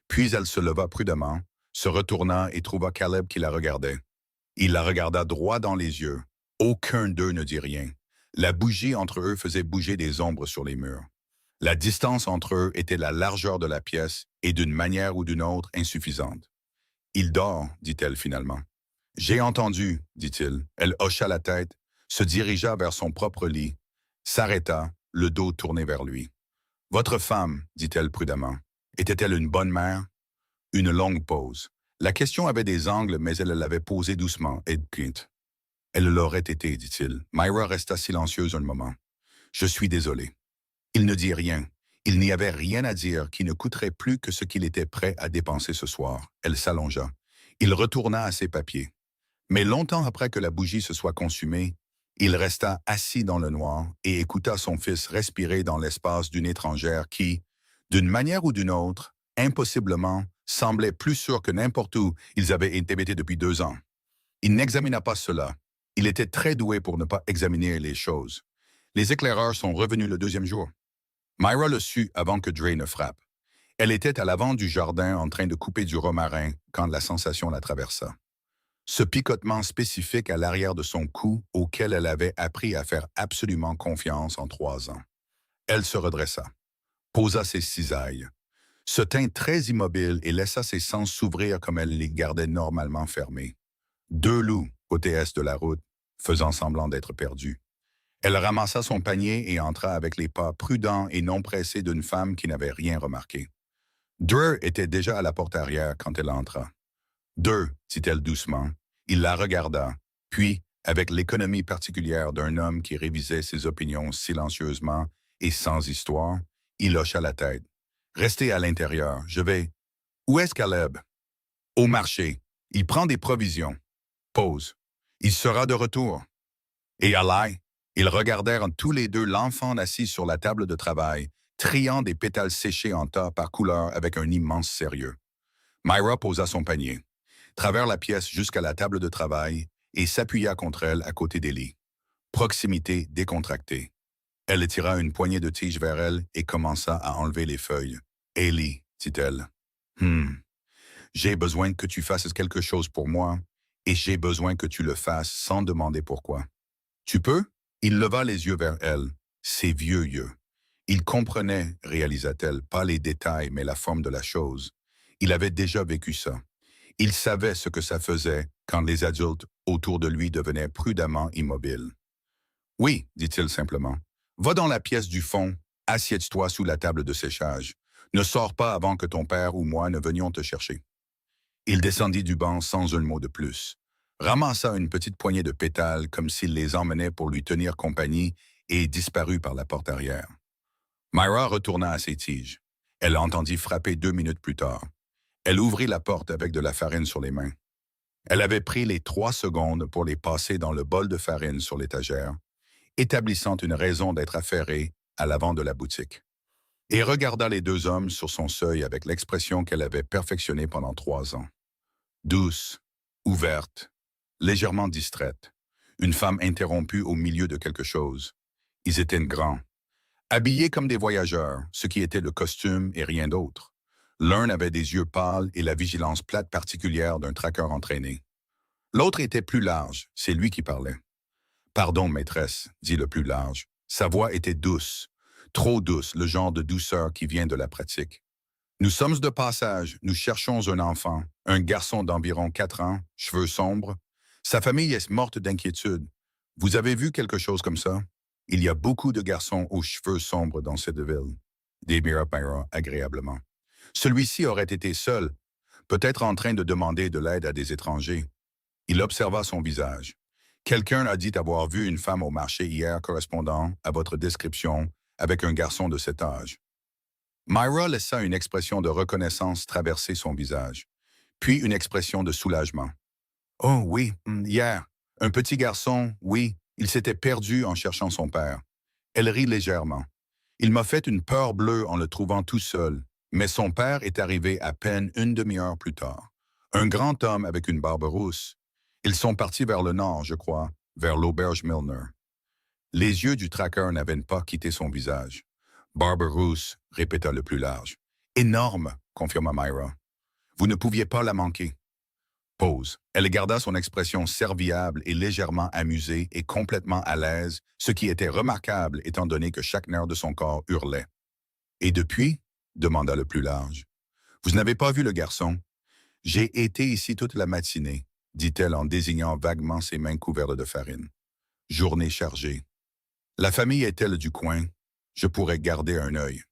Puis elle se leva prudemment, se retourna et trouva Caleb qui la regardait. Il la regarda droit dans les yeux. Aucun d'eux ne dit rien. La bougie entre eux faisait bouger des ombres sur les murs. La distance entre eux était la largeur de la pièce et d'une manière ou d'une autre insuffisante. « Il dort, dit-elle finalement. « J'ai entendu, dit-il. Elle hocha la tête, se dirigea vers son propre lit, s'arrêta, le dos tourné vers lui. « Votre femme, dit-elle prudemment, était-elle une bonne mère? » Une longue pause. La question avait des angles, mais elle l'avait posée doucement et quitte. « Elle l'aurait été, dit-il. » Myra resta silencieuse un moment. « Je suis désolé. » Il ne dit rien. Il n'y avait rien à dire qui ne coûterait plus que ce qu'il était prêt à dépenser ce soir. Elle s'allongea. Il retourna à ses papiers. Mais longtemps après que la bougie se soit consumée, il resta assis dans le noir et écouta son fils respirer dans l'espace d'une étrangère qui, d'une manière ou d'une autre, impossiblement, semblait plus sûr que n'importe où ils avaient été bêtés depuis 2 ans. Il n'examina pas cela. Il était très doué pour ne pas examiner les choses. Les éclaireurs sont revenus le 2e jour. Myra le sut avant que Dre ne frappe. Elle était à l'avant du jardin en train de couper du romarin quand la sensation la traversa. Ce picotement spécifique à l'arrière de son cou auquel elle avait appris à faire absolument confiance en 3 ans. Elle se redressa, posa ses cisailles, se tint très immobile et laissa ses sens s'ouvrir comme elle les gardait normalement fermés. Deux loups, côté est de la route, faisant semblant d'être perdus. Elle ramassa son panier et entra avec les pas prudents et non pressés d'une femme qui n'avait rien remarqué. Drew était déjà à la porte arrière quand elle entra. Deux, dit-elle doucement. Il la regarda, puis, avec l'économie particulière d'un homme qui révisait ses opinions silencieusement et sans histoire, il hocha la tête. Restez à l'intérieur, je vais. Où est-ce Caleb? Au marché. Il prend des provisions. Pause. Il sera de retour. Et Alaï, ils regardèrent tous les deux l'enfant assis sur la table de travail, triant des pétales séchés en tas par couleur avec un immense sérieux. Myra posa son panier, travers la pièce jusqu'à la table de travail et s'appuya contre elle à côté d'Ellie. Proximité décontractée. Elle tira une poignée de tiges vers elle et commença à enlever les feuilles. « Ellie, dit-elle. J'ai besoin que tu fasses quelque chose pour moi et j'ai besoin que tu le fasses sans demander pourquoi. Tu peux? » Il leva les yeux vers elle, ses vieux yeux. Il comprenait, réalisa-t-elle, pas les détails mais la forme de la chose. Il avait déjà vécu ça. Il savait ce que ça faisait quand les adultes autour de lui devenaient prudemment immobiles. « Oui, dit-il simplement. Va dans la pièce du fond, assieds-toi sous la table de séchage. Ne sors pas avant que ton père ou moi ne venions te chercher. » Il descendit du banc sans un mot de plus, ramassa une petite poignée de pétales comme s'il les emmenait pour lui tenir compagnie et disparut par la porte arrière. Myra retourna à ses tiges. Elle l'entendit frapper 2 minutes plus tard. Elle ouvrit la porte avec de la farine sur les mains. Elle avait pris les 3 secondes pour les passer dans le bol de farine sur l'étagère, établissant une raison d'être affairée à l'avant de la boutique, et regarda les 2 hommes sur son seuil avec l'expression qu'elle avait perfectionnée pendant 3 ans. Douce, ouverte, légèrement distraite, une femme interrompue au milieu de quelque chose. Ils étaient grands, habillés comme des voyageurs, ce qui était le costume et rien d'autre. L'un avait des yeux pâles et la vigilance plate particulière d'un traqueur entraîné. L'autre était plus large, c'est lui qui parlait. « Pardon, maîtresse, » dit le plus large. Sa voix était douce, trop douce, le genre de douceur qui vient de la pratique. « Nous sommes de passage, nous cherchons un enfant, un garçon d'environ 4 ans, cheveux sombres. Sa famille est morte d'inquiétude. Vous avez vu quelque chose comme ça? Il y a beaucoup de garçons aux cheveux sombres dans cette ville. » dit Myra agréablement. Celui-ci aurait été seul, peut-être en train de demander de l'aide à des étrangers. Il observa son visage. Quelqu'un a dit avoir vu une femme au marché hier correspondant à votre description avec un garçon de cet âge. Myra laissa une expression de reconnaissance traverser son visage, puis une expression de soulagement. « Oh oui, hier. Un petit garçon, oui, il s'était perdu en cherchant son père. » Elle rit légèrement. « Il m'a fait une peur bleue en le trouvant tout seul, mais son père est arrivé à peine une demi-heure plus tard. Un grand homme avec une barbe rousse. Ils sont partis vers le nord, je crois, vers l'auberge Milner. » Les yeux du traqueur n'avaient pas quitté son visage. « Barbe rousse, » répéta le plus large. « Énorme, » confirma Myra. « Vous ne pouviez pas la manquer. » Pause. Elle garda son expression serviable et légèrement amusée et complètement à l'aise, ce qui était remarquable étant donné que chaque nerf de son corps hurlait. « Et depuis ?» demanda le plus large. « Vous n'avez pas vu le garçon? »« J'ai été ici toute la matinée, » dit-elle en désignant vaguement ses mains couvertes de farine. « Journée chargée. La famille est-elle du coin? Je pourrais garder un œil. »«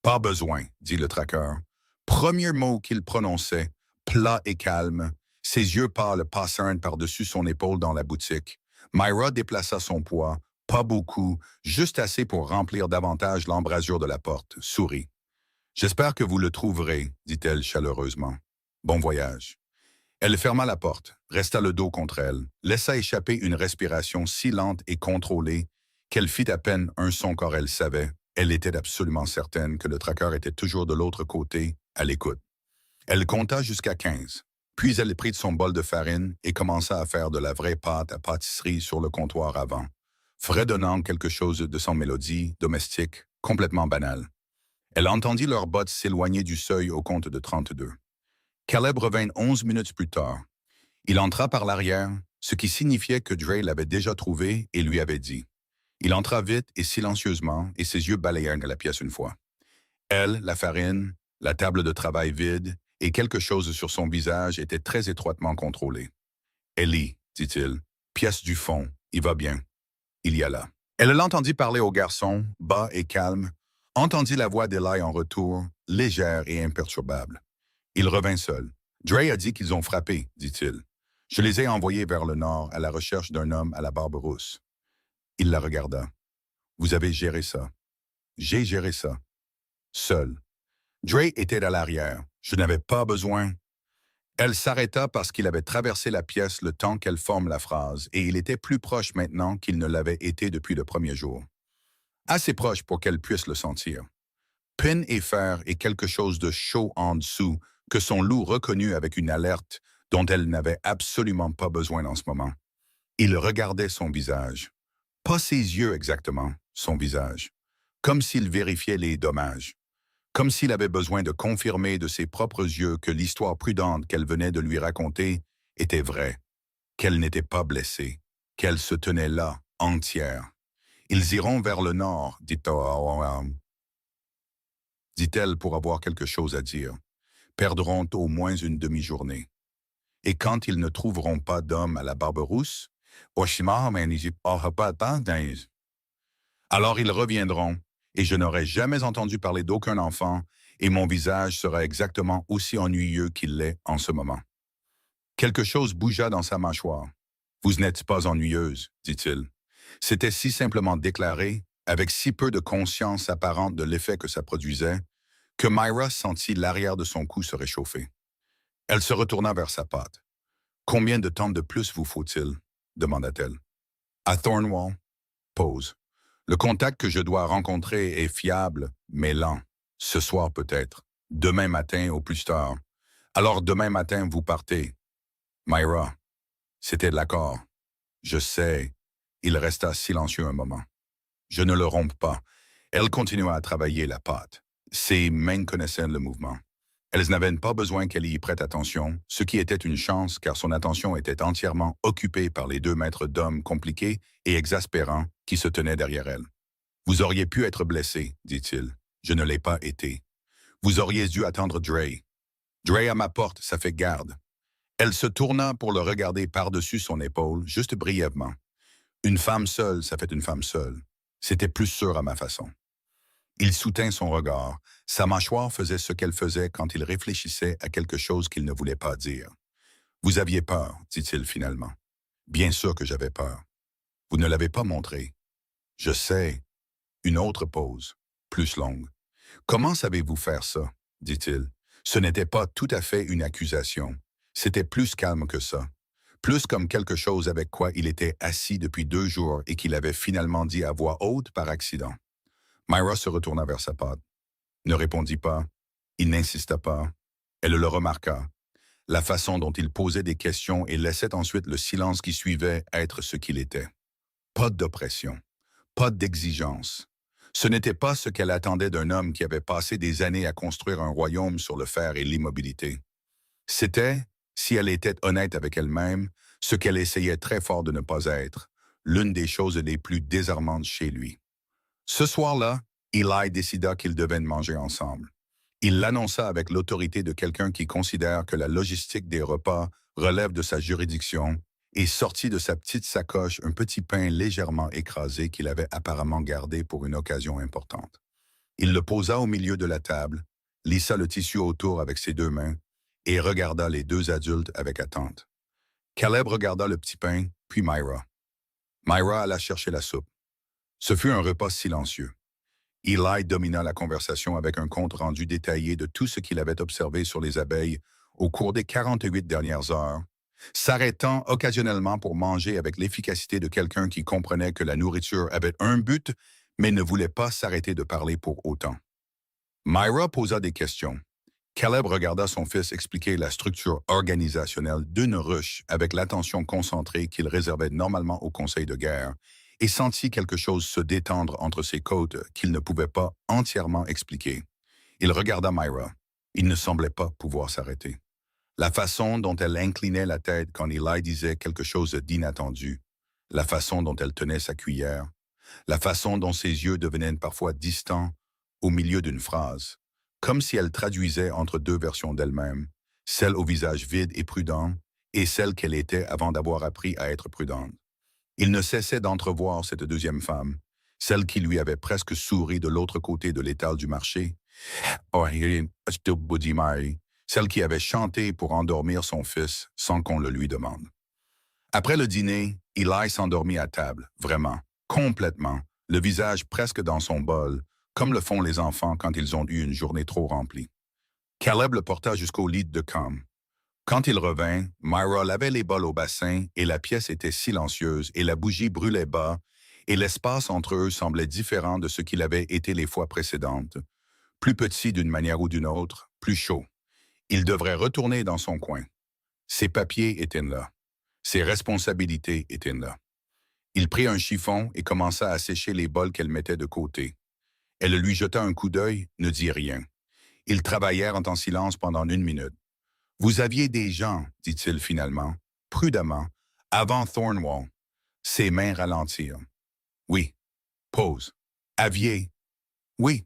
Pas besoin, » dit le traqueur. Premier mot qu'il prononçait, plat et calme, ses yeux pâles passèrent par-dessus son épaule dans la boutique. Myra déplaça son poids, pas beaucoup, juste assez pour remplir davantage l'embrasure de la porte, sourit. « J'espère que vous le trouverez, » dit-elle chaleureusement. « Bon voyage. » Elle ferma la porte, resta le dos contre elle, laissa échapper une respiration si lente et contrôlée qu'elle fit à peine un son car elle savait, elle était absolument certaine que le traqueur était toujours de l'autre côté, à l'écoute. Elle compta jusqu'à 15, puis elle prit son bol de farine et commença à faire de la vraie pâte à pâtisserie sur le comptoir avant, fredonnant quelque chose de son mélodie domestique, complètement banale. Elle entendit leurs bottes s'éloigner du seuil au compte de 32. Caleb revint 11 minutes plus tard. Il entra par l'arrière, ce qui signifiait que Dre l'avait déjà trouvé et lui avait dit. Il entra vite et silencieusement et ses yeux balayèrent la pièce une fois. Elle, la farine, La table de travail vide et quelque chose sur son visage était très étroitement contrôlé. « Ellie, dit-il, pièce du fond, il va bien. » Il y alla. Elle l'entendit parler au garçon, bas et calme, entendit la voix d'Eli en retour, légère et imperturbable. Il revint seul. « Dre a dit qu'ils ont frappé, dit-il. Je les ai envoyés vers le nord à la recherche d'un homme à la barbe rousse. » Il la regarda. « Vous avez géré ça. »« J'ai géré ça. Seul. Dre était à l'arrière. Je n'avais pas besoin. » Elle s'arrêta parce qu'il avait traversé la pièce le temps qu'elle forme la phrase, et il était plus proche maintenant qu'il ne l'avait été depuis le premier jour. Assez proche pour qu'elle puisse le sentir. Pin et fer et quelque chose de chaud en dessous que son loup reconnut avec une alerte dont elle n'avait absolument pas besoin en ce moment. Il regardait son visage. Pas ses yeux exactement, son visage. Comme s'il vérifiait les dommages. Comme s'il avait besoin de confirmer de ses propres yeux que l'histoire prudente qu'elle venait de lui raconter était vraie, qu'elle n'était pas blessée, qu'elle se tenait là, entière. Ils iront vers le nord, dit-elle pour avoir quelque chose à dire. Perdront au moins une demi-journée. Et quand ils ne trouveront pas d'homme à la barbe rousse, alors ils reviendront, et je n'aurai jamais entendu parler d'aucun enfant, et mon visage sera exactement aussi ennuyeux qu'il l'est en ce moment. Quelque chose bougea dans sa mâchoire. « Vous n'êtes pas ennuyeuse, dit-il. » C'était si simplement déclaré, avec si peu de conscience apparente de l'effet que ça produisait, que Myra sentit l'arrière de son cou se réchauffer. Elle se retourna vers sa patte. « Combien de temps de plus vous faut-il? » demanda-t-elle. « À Thornwall. » Pause. « Le contact que je dois rencontrer est fiable, mais lent. Ce soir peut-être. Demain matin au plus tard. Alors demain matin, vous partez. » Myra. C'était de l'accord. « Je sais. » Il resta silencieux un moment. « Je ne le romps pas. » Elle continua à travailler la pâte. Ses mains connaissaient le mouvement. Elles n'avaient pas besoin qu'elle y prête attention, ce qui était une chance car son attention était entièrement occupée par les 2 mètres d'hommes compliqués et exaspérants qui se tenaient derrière elle. « Vous auriez pu être blessé, dit-il. Je ne l'ai pas été. Vous auriez dû attendre Dre. Dre à ma porte, ça fait garde. » Elle se tourna pour le regarder par-dessus son épaule, juste brièvement. « Une femme seule, ça fait une femme seule. C'était plus sûr à ma façon. » Il soutint son regard. Sa mâchoire faisait ce qu'elle faisait quand il réfléchissait à quelque chose qu'il ne voulait pas dire. « Vous aviez peur, dit-il finalement. « Bien sûr que j'avais peur. Vous ne l'avez pas montré. »« Je sais. » Une autre pause, plus longue. « Comment savez-vous faire ça? » dit-il. Ce n'était pas tout à fait une accusation. C'était plus calme que ça. Plus comme quelque chose avec quoi il était assis depuis 2 jours et qu'il avait finalement dit à voix haute par accident. Myra se retourna vers sa patte. Ne répondit pas. Il n'insista pas. Elle le remarqua. La façon dont il posait des questions et laissait ensuite le silence qui suivait être ce qu'il était. Pas d'oppression. Pas d'exigence. Ce n'était pas ce qu'elle attendait d'un homme qui avait passé des années à construire un royaume sur le fer et l'immobilité. C'était, si elle était honnête avec elle-même, ce qu'elle essayait très fort de ne pas être, l'une des choses les plus désarmantes chez lui. Ce soir-là, Eli décida qu'ils devaient manger ensemble. Il l'annonça avec l'autorité de quelqu'un qui considère que la logistique des repas relève de sa juridiction et sortit de sa petite sacoche un petit pain légèrement écrasé qu'il avait apparemment gardé pour une occasion importante. Il le posa au milieu de la table, lissa le tissu autour avec ses 2 mains et regarda les 2 adultes avec attente. Caleb regarda le petit pain, puis Myra. Myra alla chercher la soupe. Ce fut un repas silencieux. Eli domina la conversation avec un compte-rendu détaillé de tout ce qu'il avait observé sur les abeilles au cours des 48 dernières heures, s'arrêtant occasionnellement pour manger avec l'efficacité de quelqu'un qui comprenait que la nourriture avait un but, mais ne voulait pas s'arrêter de parler pour autant. Myra posa des questions. Caleb regarda son fils expliquer la structure organisationnelle d'une ruche avec l'attention concentrée qu'il réservait normalement au conseil de guerre, et sentit quelque chose se détendre entre ses côtes qu'il ne pouvait pas entièrement expliquer. Il regarda Myra. Il ne semblait pas pouvoir s'arrêter. La façon dont elle inclinait la tête quand Eli disait quelque chose d'inattendu, la façon dont elle tenait sa cuillère, la façon dont ses yeux devenaient parfois distants au milieu d'une phrase, comme si elle traduisait entre deux versions d'elle-même, celle au visage vide et prudent et celle qu'elle était avant d'avoir appris à être prudente. Il ne cessait d'entrevoir cette deuxième femme, celle qui lui avait presque souri de l'autre côté de l'étal du marché, celle qui avait chanté pour endormir son fils sans qu'on le lui demande. Après le dîner, Eli s'endormit à table, vraiment, complètement, le visage presque dans son bol, comme le font les enfants quand ils ont eu une journée trop remplie. Caleb le porta jusqu'au lit de camp. Quand il revint, Myra lavait les bols au bassin et la pièce était silencieuse et la bougie brûlait bas et l'espace entre eux semblait différent de ce qu'il avait été les fois précédentes. Plus petit d'une manière ou d'une autre, plus chaud. Il devrait retourner dans son coin. Ses papiers étaient là. Ses responsabilités étaient là. Il prit un chiffon et commença à sécher les bols qu'elle mettait de côté. Elle lui jeta un coup d'œil, ne dit rien. Ils travaillèrent en silence pendant 1 minute. « Vous aviez des gens, dit-il finalement, prudemment, avant Thornwall. » Ses mains ralentirent. « Oui. » Pause. « Aviez. » « Oui. »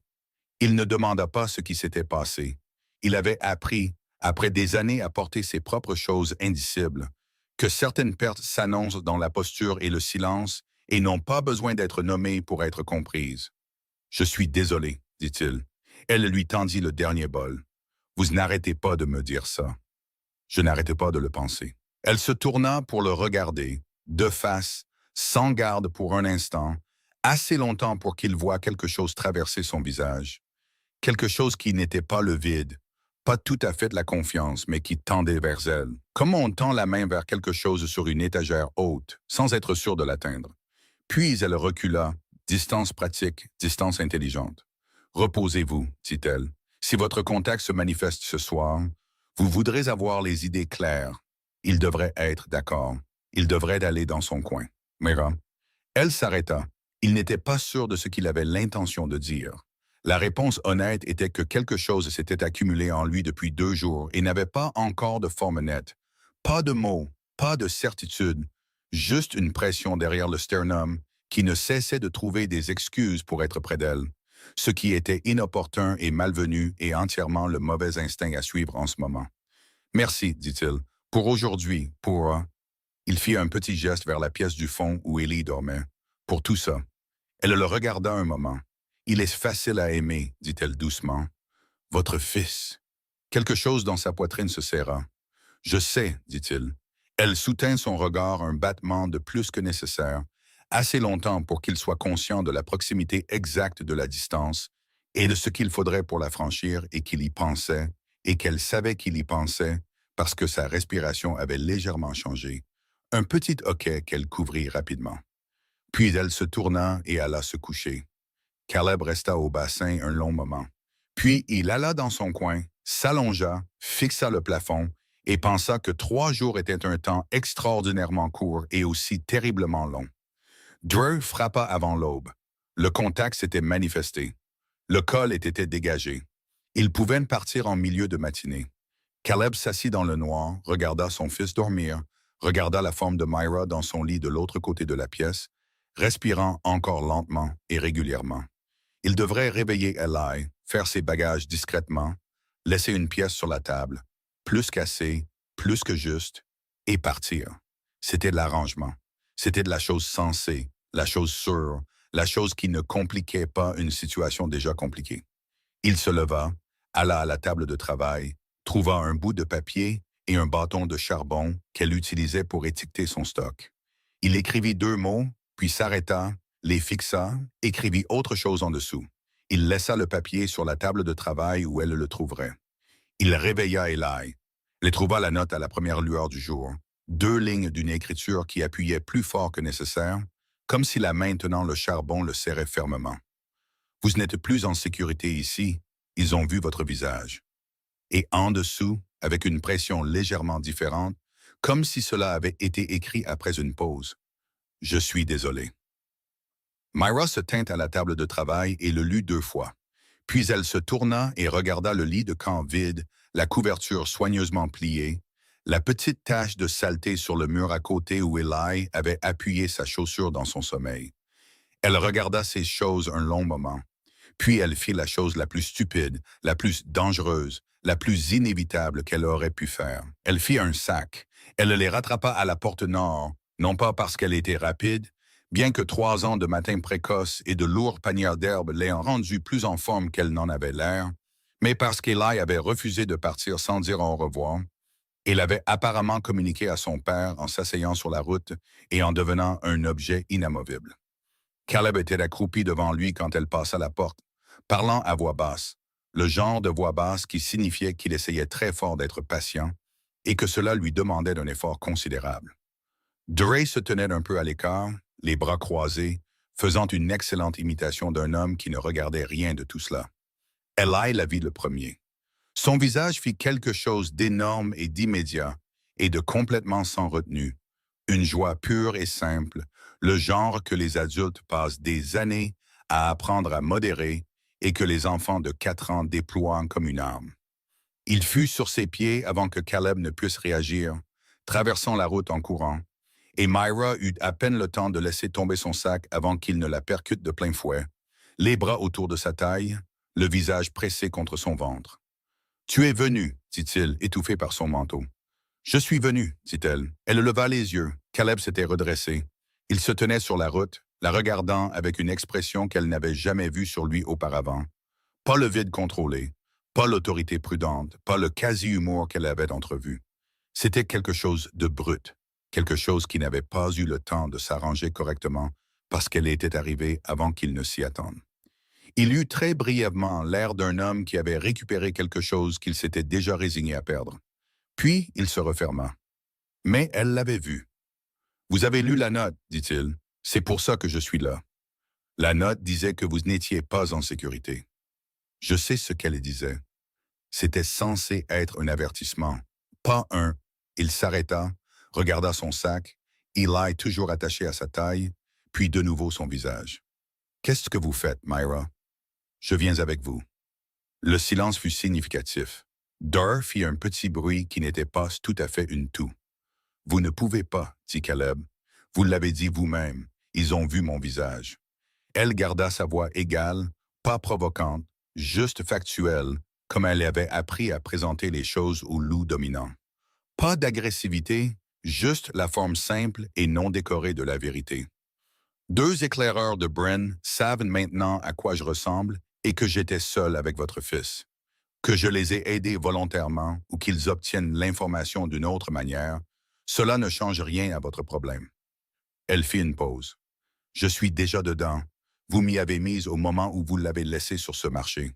Il ne demanda pas ce qui s'était passé. Il avait appris, après des années à porter ses propres choses indicibles, que certaines pertes s'annoncent dans la posture et le silence et n'ont pas besoin d'être nommées pour être comprises. « Je suis désolé, dit-il. Elle lui tendit le dernier bol. « Vous n'arrêtez pas de me dire ça. » Je n'arrêtais pas de le penser. Elle se tourna pour le regarder, de face, sans garde pour un instant, assez longtemps pour qu'il voie quelque chose traverser son visage. Quelque chose qui n'était pas le vide, pas tout à fait de la confiance, mais qui tendait vers elle. Comme on tend la main vers quelque chose sur une étagère haute, sans être sûr de l'atteindre. Puis elle recula, distance pratique, distance intelligente. « Reposez-vous, dit-elle. Si votre contact se manifeste ce soir, vous voudrez avoir les idées claires. Il devrait être d'accord. Il devrait aller dans son coin. » Myra. Elle s'arrêta. Il n'était pas sûr de ce qu'il avait l'intention de dire. La réponse honnête était que quelque chose s'était accumulé en lui depuis 2 jours et n'avait pas encore de forme nette. Pas de mots, pas de certitude, juste une pression derrière le sternum qui ne cessait de trouver des excuses pour être près d'elle. Ce qui était inopportun et malvenu et entièrement le mauvais instinct à suivre en ce moment. « Merci, dit-il, pour aujourd'hui, pour... » Il fit un petit geste vers la pièce du fond où Ellie dormait. « Pour tout ça. » Elle le regarda un moment. « Il est facile à aimer, dit-elle doucement. Votre fils. » Quelque chose dans sa poitrine se serra. « Je sais, dit-il. » Elle soutint son regard un battement de plus que nécessaire, assez longtemps pour qu'il soit conscient de la proximité exacte de la distance et de ce qu'il faudrait pour la franchir et qu'il y pensait, et qu'elle savait qu'il y pensait parce que sa respiration avait légèrement changé. Un petit hoquet qu'elle couvrit rapidement. Puis elle se tourna et alla se coucher. Caleb resta au bassin un long moment. Puis il alla dans son coin, s'allongea, fixa le plafond et pensa que 3 jours étaient un temps extraordinairement court et aussi terriblement long. Drew frappa avant l'aube. Le contact s'était manifesté. Le col était dégagé. Ils pouvaient partir en milieu de matinée. Caleb s'assit dans le noir, regarda son fils dormir, regarda la forme de Myra dans son lit de l'autre côté de la pièce, respirant encore lentement et régulièrement. Il devrait réveiller Eli, faire ses bagages discrètement, laisser une pièce sur la table, plus qu'assez, plus que juste, et partir. C'était de l'arrangement. C'était de la chose sensée, la chose sûre, la chose qui ne compliquait pas une situation déjà compliquée. Il se leva, alla à la table de travail, trouva un bout de papier et un bâton de charbon qu'elle utilisait pour étiqueter son stock. Il écrivit 2 mots, puis s'arrêta, les fixa, écrivit autre chose en dessous. Il laissa le papier sur la table de travail où elle le trouverait. Il réveilla Eli. Elle trouva la note à la première lueur du jour. 2 lignes d'une écriture qui appuyait plus fort que nécessaire, comme si la main tenant le charbon le serrait fermement. « Vous n'êtes plus en sécurité ici. Ils ont vu votre visage. » Et en dessous, avec une pression légèrement différente, comme si cela avait été écrit après une pause. « Je suis désolé. » Myra se tint à la table de travail et le lut 2 fois. Puis elle se tourna et regarda le lit de camp vide, la couverture soigneusement pliée, la petite tache de saleté sur le mur à côté où Eli avait appuyé sa chaussure dans son sommeil. Elle regarda ces choses un long moment. Puis elle fit la chose la plus stupide, la plus dangereuse, la plus inévitable qu'elle aurait pu faire. Elle fit un sac. Elle les rattrapa à la porte nord, non pas parce qu'elle était rapide, bien que 3 ans de matin précoce et de lourds paniers d'herbe l'ayant rendue plus en forme qu'elle n'en avait l'air, mais parce qu'Eli avait refusé de partir sans dire au revoir. Il avait apparemment communiqué à son père en s'asseyant sur la route et en devenant un objet inamovible. Caleb était accroupi devant lui quand elle passa la porte, parlant à voix basse, le genre de voix basse qui signifiait qu'il essayait très fort d'être patient et que cela lui demandait d'un effort considérable. Dre se tenait un peu à l'écart, les bras croisés, faisant une excellente imitation d'un homme qui ne regardait rien de tout cela. Eli la vit le premier. Son visage fit quelque chose d'énorme et d'immédiat, et de complètement sans retenue. Une joie pure et simple, le genre que les adultes passent des années à apprendre à modérer et que les enfants de 4 ans déploient comme une arme. Il fut sur ses pieds avant que Caleb ne puisse réagir, traversant la route en courant, et Myra eut à peine le temps de laisser tomber son sac avant qu'il ne la percute de plein fouet, les bras autour de sa taille, le visage pressé contre son ventre. « Tu es venu, dit-il, étouffé par son manteau. « Je suis venu, dit-elle. Elle leva les yeux. Caleb s'était redressé. Il se tenait sur la route, la regardant avec une expression qu'elle n'avait jamais vue sur lui auparavant. Pas le vide contrôlé, pas l'autorité prudente, pas le quasi-humour qu'elle avait entrevu. C'était quelque chose de brut, quelque chose qui n'avait pas eu le temps de s'arranger correctement parce qu'elle était arrivée avant qu'il ne s'y attende. Il eut très brièvement l'air d'un homme qui avait récupéré quelque chose qu'il s'était déjà résigné à perdre. Puis il se referma. Mais elle l'avait vu. « Vous avez lu la note, dit-il. C'est pour ça que je suis là. La note disait que vous n'étiez pas en sécurité. » Je sais ce qu'elle disait. C'était censé être un avertissement, pas un. Il s'arrêta, regarda son sac, Eli toujours attaché à sa taille, puis de nouveau son visage. « Qu'est-ce que vous faites, Myra? »« Je viens avec vous. » Le silence fut significatif. Dar fit un petit bruit qui n'était pas tout à fait une toux. « Vous ne pouvez pas, dit Caleb. Vous l'avez dit vous-même. Ils ont vu mon visage. » Elle garda sa voix égale, pas provocante, juste factuelle, comme elle avait appris à présenter les choses au loup dominant. Pas d'agressivité, juste la forme simple et non décorée de la vérité. « 2 éclaireurs de Bren savent maintenant à quoi je ressemble et que j'étais seul avec votre fils. Que je les ai aidés volontairement ou qu'ils obtiennent l'information d'une autre manière, cela ne change rien à votre problème. » Elle fit une pause. « Je suis déjà dedans. Vous m'y avez mise au moment où vous l'avez laissé sur ce marché. »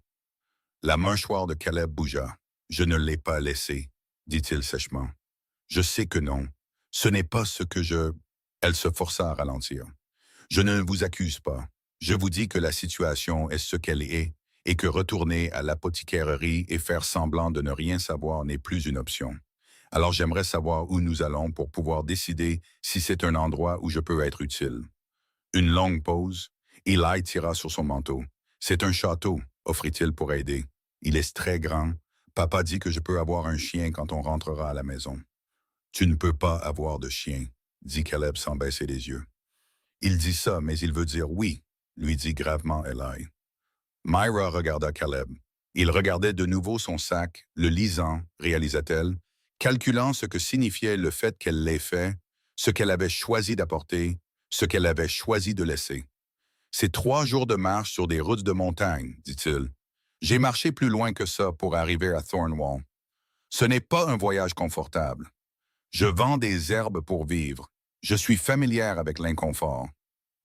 La mâchoire de Caleb bougea. « Je ne l'ai pas laissé, dit-il sèchement. « Je sais que non. Ce n'est pas ce que je... » Elle se força à ralentir. « Je ne vous accuse pas. Je vous dis que la situation est ce qu'elle est et que retourner à l'apothicaillerie et faire semblant de ne rien savoir n'est plus une option. Alors j'aimerais savoir où nous allons pour pouvoir décider si c'est un endroit où je peux être utile. » Une longue pause. Eli tira sur son manteau. « C'est un château, offrit-il pour aider. Il est très grand. Papa dit que je peux avoir un chien quand on rentrera à la maison. »« Tu ne peux pas avoir de chien, » dit Caleb sans baisser les yeux. « Il dit ça, mais il veut dire oui, » lui dit gravement Eli. Myra regarda Caleb. Il regardait de nouveau son sac, le lisant, réalisa-t-elle, calculant ce que signifiait le fait qu'elle l'ait fait, ce qu'elle avait choisi d'apporter, ce qu'elle avait choisi de laisser. « C'est 3 jours de marche sur des routes de montagne, dit-il. J'ai marché plus loin que ça pour arriver à Thornwall. Ce n'est pas un voyage confortable. Je vends des herbes pour vivre. Je suis familière avec l'inconfort. »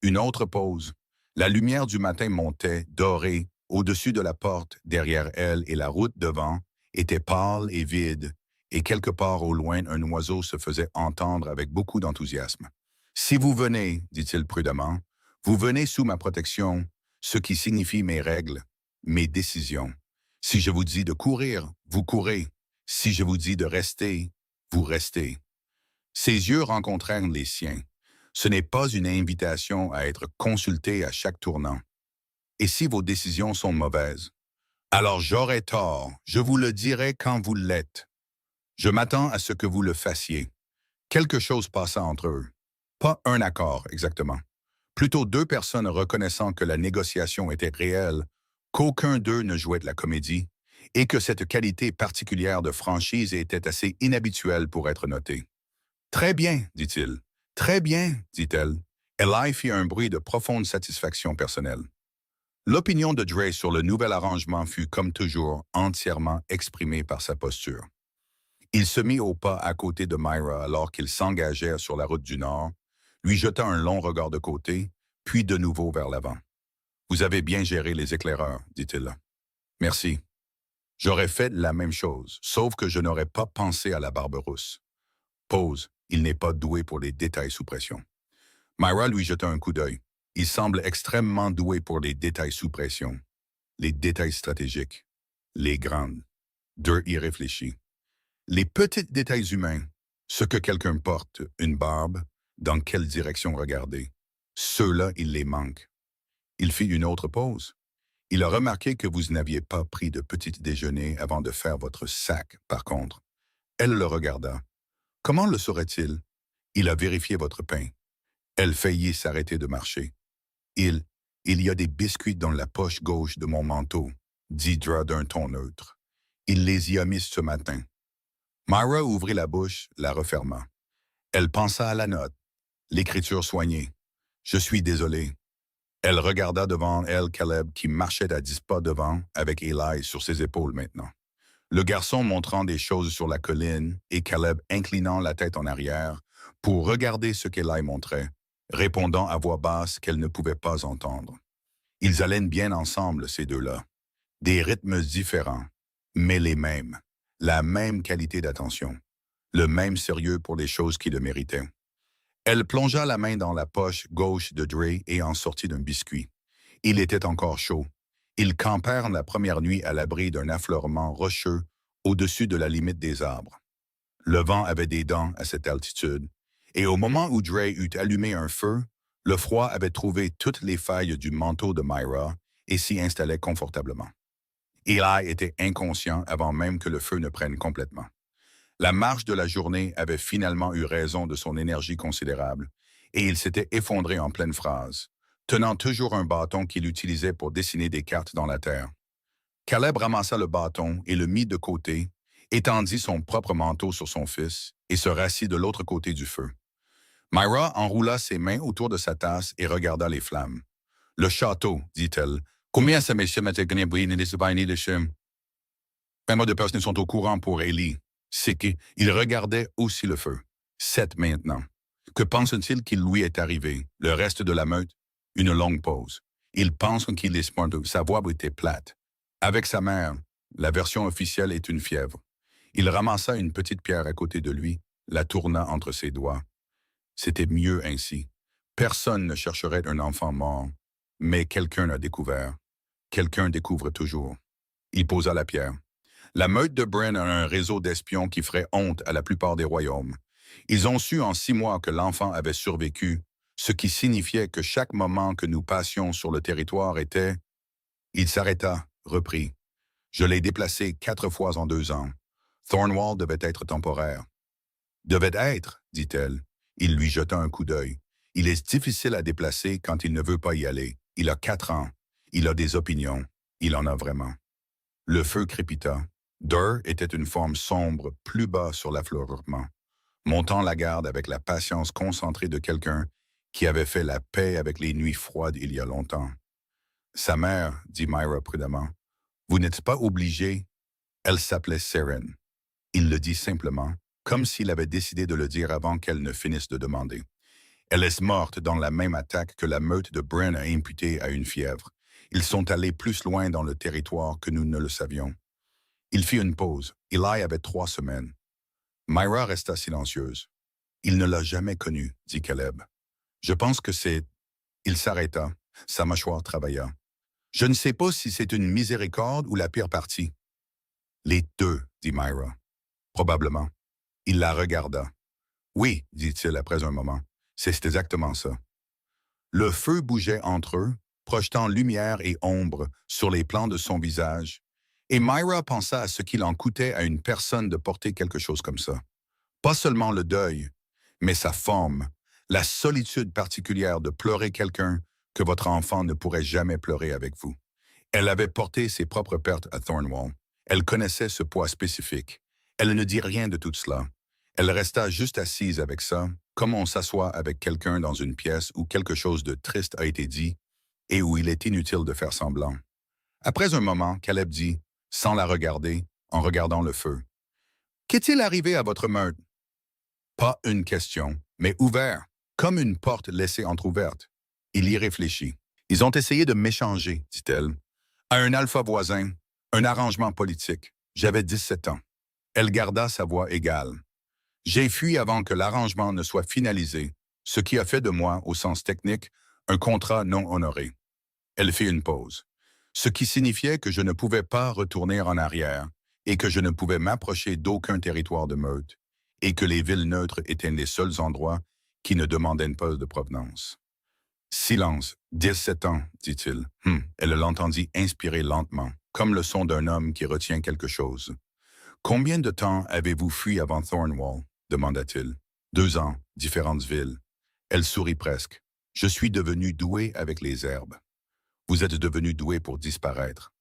Une autre pause. La lumière du matin montait, dorée, au-dessus de la porte, derrière elle, et la route devant était pâle et vide, et quelque part au loin, un oiseau se faisait entendre avec beaucoup d'enthousiasme. « Si vous venez, dit-il prudemment, vous venez sous ma protection, ce qui signifie mes règles, mes décisions. Si je vous dis de courir, vous courez. Si je vous dis de rester, vous restez. » Ses yeux rencontrèrent les siens. Ce n'est pas une invitation à être consulté à chaque tournant. Et si vos décisions sont mauvaises? Alors j'aurai tort, je vous le dirai quand vous l'êtes. Je m'attends à ce que vous le fassiez. Quelque chose passa entre eux. Pas un accord, exactement. Plutôt 2 personnes reconnaissant que la négociation était réelle, qu'aucun d'eux ne jouait de la comédie et que cette qualité particulière de franchise était assez inhabituelle pour être notée. Très bien, dit-il. Très bien, dit-elle. Eli fit un bruit de profonde satisfaction personnelle. L'opinion de Dre sur le nouvel arrangement fut, comme toujours, entièrement exprimée par sa posture. Il se mit au pas à côté de Myra alors qu'ils s'engageaient sur la route du Nord, lui jeta un long regard de côté, puis de nouveau vers l'avant. « Vous avez bien géré les éclaireurs, dit-il. Merci. J'aurais fait la même chose, sauf que je n'aurais pas pensé à la barbe rousse. Pause. Il n'est pas doué pour les détails sous pression. » Myra lui jeta un coup d'œil. Il semble extrêmement doué pour les détails sous pression. Les détails stratégiques. Les grandes. Dur y réfléchit. Les petits détails humains. Ce que quelqu'un porte, une barbe, dans quelle direction regarder. Ceux-là, il les manque. Il fit une autre pause. Il a remarqué que vous n'aviez pas pris de petit déjeuner avant de faire votre sac, par contre. Elle le regarda. Comment le saurait-il? Il a vérifié votre pain. Elle faillit s'arrêter de marcher. Il y a des biscuits dans la poche gauche de mon manteau, dit Dra d'un ton neutre. Il les y a mis ce matin. Myra ouvrit la bouche, la referma. Elle pensa à la note, l'écriture soignée. Je suis désolé. Elle regarda devant elle Caleb qui marchait à 10 pas devant, avec Eli sur ses épaules maintenant. Le garçon montrant des choses sur la colline et Caleb inclinant la tête en arrière pour regarder ce qu'Eli montrait, répondant à voix basse qu'elle ne pouvait pas entendre. Ils allaient bien ensemble, ces deux-là. Des rythmes différents, mais les mêmes. La même qualité d'attention. Le même sérieux pour les choses qui le méritaient. Elle plongea la main dans la poche gauche de Dre et en sortit d'un biscuit. Il était encore chaud. Ils campèrent la première nuit à l'abri d'un affleurement rocheux au-dessus de la limite des arbres. Le vent avait des dents à cette altitude, et au moment où Dre eut allumé un feu, le froid avait trouvé toutes les failles du manteau de Myra et s'y installait confortablement. Eli était inconscient avant même que le feu ne prenne complètement. La marche de la journée avait finalement eu raison de son énergie considérable, et il s'était effondré en pleine phrase, tenant toujours un bâton qu'il utilisait pour dessiner des cartes dans la terre. Caleb ramassa le bâton et le mit de côté, étendit son propre manteau sur son fils et se rassit de l'autre côté du feu. Myra enroula ses mains autour de sa tasse et regarda les flammes. « Le château, dit-elle. Combien ça m'est de personnes sont au courant pour Eli. C'est qu'il regardait aussi le feu. 7 maintenant. Que pense-t-il qu'il lui est arrivé? Le reste de la meute? Une longue pause. Il pense qu'il est smart. Sa voix était plate. Avec sa mère, la version officielle est une fièvre. Il ramassa une petite pierre à côté de lui, la tourna entre ses doigts. C'était mieux ainsi. Personne ne chercherait un enfant mort, mais quelqu'un l'a découvert. Quelqu'un découvre toujours. Il posa la pierre. La meute de Bren a un réseau d'espions qui ferait honte à la plupart des royaumes. Ils ont su en 6 mois que l'enfant avait survécu, ce qui signifiait que chaque moment que nous passions sur le territoire était... Il s'arrêta, reprit. Je l'ai déplacé 4 fois en 2 ans. Thornwall devait être temporaire. Devait être, dit-elle. Il lui jeta un coup d'œil. Il est difficile à déplacer quand il ne veut pas y aller. Il a 4 ans. Il a des opinions. Il en a vraiment. Le feu crépita. Dur était une forme sombre plus bas sur l'affleurement, montant la garde avec la patience concentrée de quelqu'un qui avait fait la paix avec les nuits froides il y a longtemps. Sa mère, dit Myra prudemment, vous n'êtes pas obligé. Elle s'appelait Seren. Il le dit simplement, comme s'il avait décidé de le dire avant qu'elle ne finisse de demander. Elle est morte dans la même attaque que la meute de Bren a imputée à une fièvre. Ils sont allés plus loin dans le territoire que nous ne le savions. Il fit une pause. Eli avait 3 semaines. Myra resta silencieuse. Il ne l'a jamais connu, dit Caleb. Je pense que c'est... Il s'arrêta. Sa mâchoire travailla. Je ne sais pas si c'est une miséricorde ou la pire partie. Les 2, dit Myra. Probablement. Il la regarda. Oui, dit-il après un moment. C'est exactement ça. Le feu bougeait entre eux, projetant lumière et ombre sur les plans de son visage, et Myra pensa à ce qu'il en coûtait à une personne de porter quelque chose comme ça. Pas seulement le deuil, mais sa forme, la solitude particulière de pleurer quelqu'un que votre enfant ne pourrait jamais pleurer avec vous. Elle avait porté ses propres pertes à Thornwall. Elle connaissait ce poids spécifique. Elle ne dit rien de tout cela. Elle resta juste assise avec ça, comme on s'assoit avec quelqu'un dans une pièce où quelque chose de triste a été dit et où il est inutile de faire semblant. Après un moment, Caleb dit, sans la regarder, en regardant le feu, « Qu'est-il arrivé à votre meurtre? » Pas une question, mais ouvert, comme une porte laissée entr'ouverte. Il y réfléchit. « Ils ont essayé de m'échanger, dit-elle, à un alpha voisin, un arrangement politique. J'avais 17 ans. » Elle garda sa voix égale. « J'ai fui avant que l'arrangement ne soit finalisé, ce qui a fait de moi, au sens technique, un contrat non honoré. » Elle fit une pause, ce qui signifiait que je ne pouvais pas retourner en arrière et que je ne pouvais m'approcher d'aucun territoire de meute et que les villes neutres étaient les seuls endroits qui ne demandaient pas de provenance. « Silence, 17 ans, dit-il. Elle l'entendit inspirer lentement, comme le son d'un homme qui retient quelque chose. « Combien de temps avez-vous fui avant Thornwall? » demanda-t-il. « 2 ans, différentes villes. » Elle sourit presque. « Je suis devenu doué avec les herbes. Vous êtes devenu doué pour disparaître. »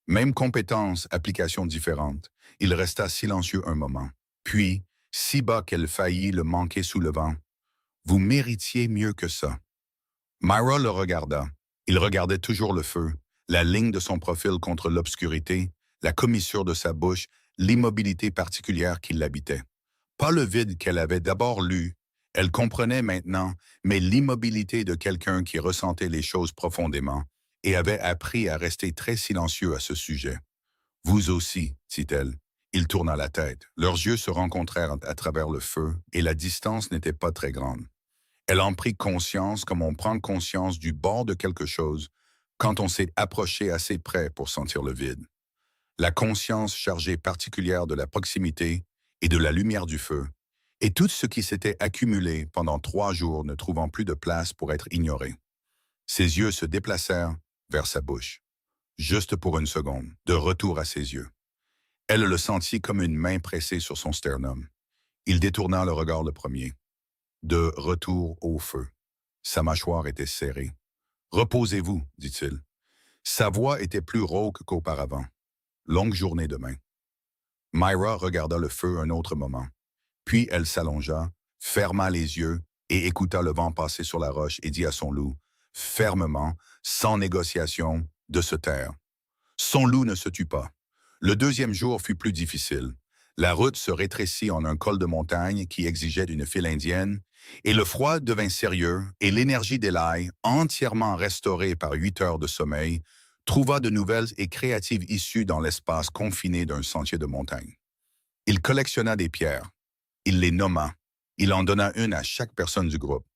Même compétence, application différente. Il resta silencieux un moment. Puis, si bas qu'elle faillit le manquer sous le vent. « Vous méritiez mieux que ça. » Myra le regarda. Il regardait toujours le feu, la ligne de son profil contre l'obscurité, la commissure de sa bouche, l'immobilité particulière qui l'habitait. Pas le vide qu'elle avait d'abord lu, elle comprenait maintenant, mais l'immobilité de quelqu'un qui ressentait les choses profondément et avait appris à rester très silencieux à ce sujet. « Vous aussi, dit-elle. » Il tourna la tête. Leurs yeux se rencontrèrent à travers le feu et la distance n'était pas très grande. Elle en prit conscience comme on prend conscience du bord de quelque chose quand on s'est approché assez près pour sentir le vide. La conscience chargée particulière de la proximité et de la lumière du feu, et tout ce qui s'était accumulé pendant 3 jours ne trouvant plus de place pour être ignoré. Ses yeux se déplacèrent vers sa bouche. Juste pour une seconde, de retour à ses yeux. Elle le sentit comme une main pressée sur son sternum. Il détourna le regard le premier. De retour au feu. Sa mâchoire était serrée. « Reposez-vous, dit-il. » Sa voix était plus rauque qu'auparavant. « Longue journée demain. » Myra regarda le feu un autre moment. Puis elle s'allongea, ferma les yeux et écouta le vent passer sur la roche et dit à son loup, fermement, sans négociation, de se taire. Son loup ne se tut pas. Le 2e jour fut plus difficile. La route se rétrécit en un col de montagne qui exigeait une file indienne, et le froid devint sérieux, et l'énergie d'Eli, entièrement restaurée par 8 heures de sommeil, trouva de nouvelles et créatives issues dans l'espace confiné d'un sentier de montagne. Il collectionna des pierres. Il les nomma. Il en donna une à chaque personne du groupe.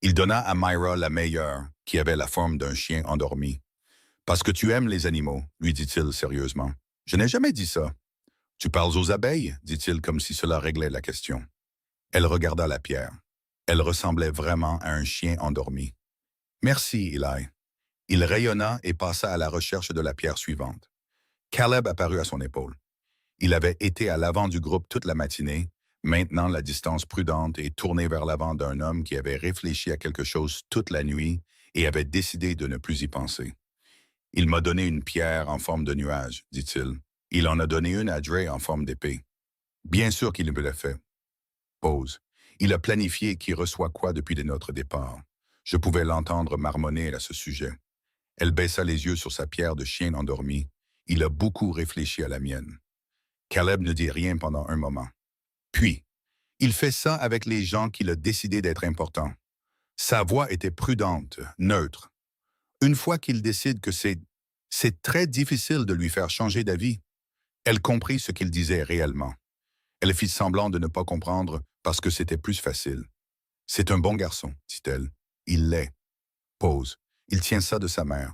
Il donna à Myra la meilleure, qui avait la forme d'un chien endormi. « Parce que tu aimes les animaux, » lui dit-il sérieusement. « Je n'ai jamais dit ça. »« Tu parles aux abeilles, » dit-il comme si cela réglait la question. Elle regarda la pierre. Elle ressemblait vraiment à un chien endormi. « Merci, Eli. » Il rayonna et passa à la recherche de la pierre suivante. Caleb apparut à son épaule. Il avait été à l'avant du groupe toute la matinée, maintenant la distance prudente et tournée vers l'avant d'un homme qui avait réfléchi à quelque chose toute la nuit et avait décidé de ne plus y penser. « Il m'a donné une pierre en forme de nuage, dit-il. Il en a donné une à Dre en forme d'épée. Bien sûr qu'il me l'a fait. » Pause. Il a planifié qui reçoit quoi depuis notre départ. Je pouvais l'entendre marmonner à ce sujet. Elle baissa les yeux sur sa pierre de chien endormi. Il a beaucoup réfléchi à la mienne. Caleb ne dit rien pendant un moment. Puis, il fait ça avec les gens qu'il a décidé d'être importants. Sa voix était prudente, neutre. Une fois qu'il décide que c'est très difficile de lui faire changer d'avis, elle comprit ce qu'il disait réellement. Elle fit semblant de ne pas comprendre parce que c'était plus facile. « C'est un bon garçon, dit-elle. Il l'est. » Pause. Il tient ça de sa mère.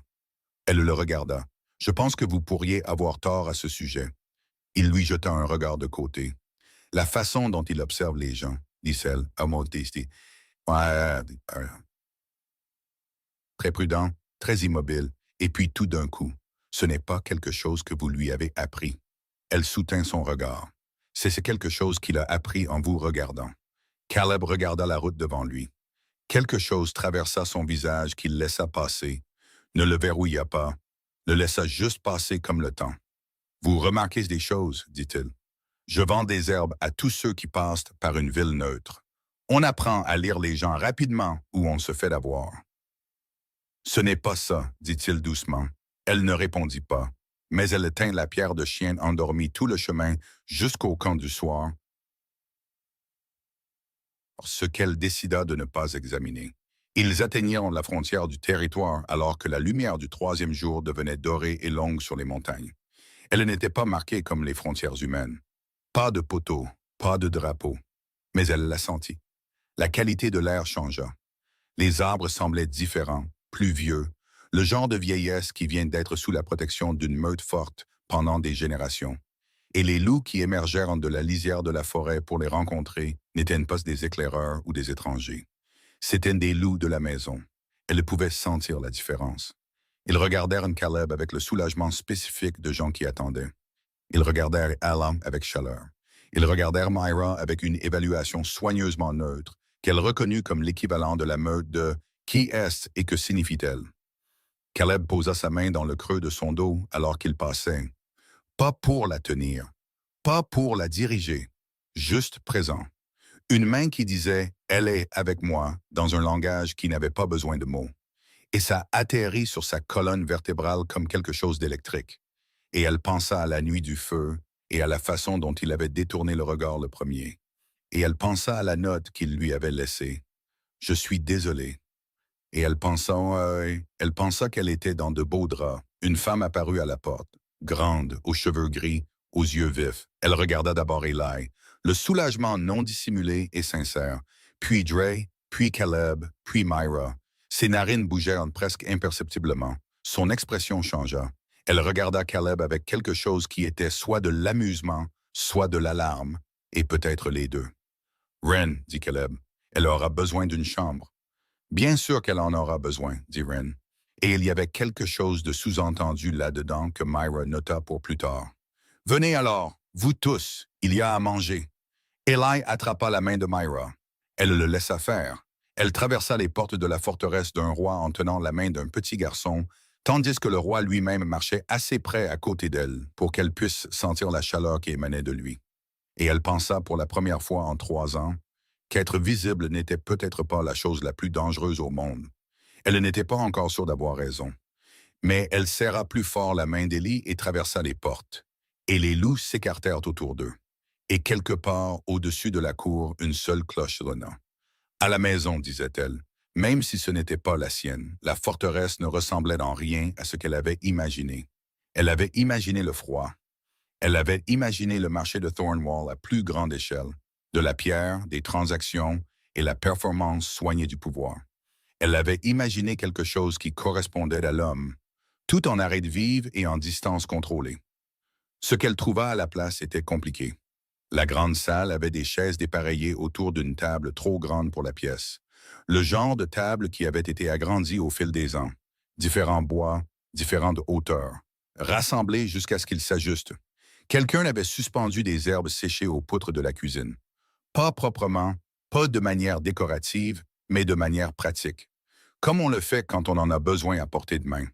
Elle le regarda. « Je pense que vous pourriez avoir tort à ce sujet. » Il lui jeta un regard de côté. « La façon dont il observe les gens, dit-elle, à modestie. Très prudent, très immobile, et puis tout d'un coup, ce n'est pas quelque chose que vous lui avez appris. » Elle soutint son regard. « C'est quelque chose qu'il a appris en vous regardant. » Caleb regarda la route devant lui. Quelque chose traversa son visage qu'il laissa passer, ne le verrouilla pas, le laissa juste passer comme le temps. Vous remarquez des choses, dit-il. Je vends des herbes à tous ceux qui passent par une ville neutre. On apprend à lire les gens rapidement ou on se fait d'avoir. Ce n'est pas ça, dit-il doucement. Elle ne répondit pas, mais elle tint la pierre de chien endormie tout le chemin jusqu'au camp du soir, ce qu'elle décida de ne pas examiner. Ils atteignirent la frontière du territoire alors que la lumière du troisième jour devenait dorée et longue sur les montagnes. Elle n'était pas marquée comme les frontières humaines. Pas de poteau, pas de drapeau. Mais elle la sentit. La qualité de l'air changea. Les arbres semblaient différents, plus vieux, le genre de vieillesse qui vient d'être sous la protection d'une meute forte pendant des générations. Et les loups qui émergèrent de la lisière de la forêt pour les rencontrer n'étaient pas des éclaireurs ou des étrangers. C'étaient des loups de la maison. Elle pouvait sentir la différence. Ils regardèrent Caleb avec le soulagement spécifique de gens qui attendaient. Ils regardèrent Alan avec chaleur. Ils regardèrent Myra avec une évaluation soigneusement neutre, qu'elle reconnut comme l'équivalent de la meute de « Qui est-ce et que signifie-t-elle » Caleb posa sa main dans le creux de son dos alors qu'il passait. Pas pour la tenir, pas pour la diriger, juste présent. Une main qui disait « Elle est avec moi » dans un langage qui n'avait pas besoin de mots. Et ça atterrit sur sa colonne vertébrale comme quelque chose d'électrique. Et elle pensa à la nuit du feu et à la façon dont il avait détourné le regard le premier. Et elle pensa à la note qu'il lui avait laissée. « Je suis désolé. » Et elle pensa qu'elle était dans de beaux draps. Une femme apparut à la porte, grande, aux cheveux gris, aux yeux vifs. Elle regarda d'abord Eli, le soulagement non dissimulé et sincère, puis Dre, puis Caleb, puis Myra. Ses narines bougèrent presque imperceptiblement. Son expression changea. Elle regarda Caleb avec quelque chose qui était soit de l'amusement, soit de l'alarme, et peut-être les deux. « Ren, dit Caleb, elle aura besoin d'une chambre. » Bien sûr qu'elle en aura besoin, dit Ren. Et il y avait quelque chose de sous-entendu là-dedans que Myra nota pour plus tard. « Venez alors, vous tous, il y a à manger. » Eli attrapa la main de Myra. Elle le laissa faire. Elle traversa les portes de la forteresse d'un roi en tenant la main d'un petit garçon, tandis que le roi lui-même marchait assez près à côté d'elle pour qu'elle puisse sentir la chaleur qui émanait de lui. Et elle pensa pour la première fois en 3 ans qu'être visible n'était peut-être pas la chose la plus dangereuse au monde. Elle n'était pas encore sûre d'avoir raison. Mais elle serra plus fort la main d'Élie et traversa les portes. Et les loups s'écartèrent autour d'eux. Et quelque part, au-dessus de la cour, une seule cloche sonna. « À la maison, disait-elle, même si ce n'était pas la sienne, la forteresse ne ressemblait en rien à ce qu'elle avait imaginé. Elle avait imaginé le froid. Elle avait imaginé le marché de Thornwall à plus grande échelle, de la pierre, des transactions et la performance soignée du pouvoir. Elle avait imaginé quelque chose qui correspondait à l'homme, tout en arrêt de vivre et en distance contrôlée. Ce qu'elle trouva à la place était compliqué. La grande salle avait des chaises dépareillées autour d'une table trop grande pour la pièce. Le genre de table qui avait été agrandie au fil des ans. Différents bois, différentes hauteurs, rassemblés jusqu'à ce qu'ils s'ajustent. Quelqu'un avait suspendu des herbes séchées aux poutres de la cuisine. Pas proprement, pas de manière décorative, mais de manière pratique. Comme on le fait quand on en a besoin à portée de main.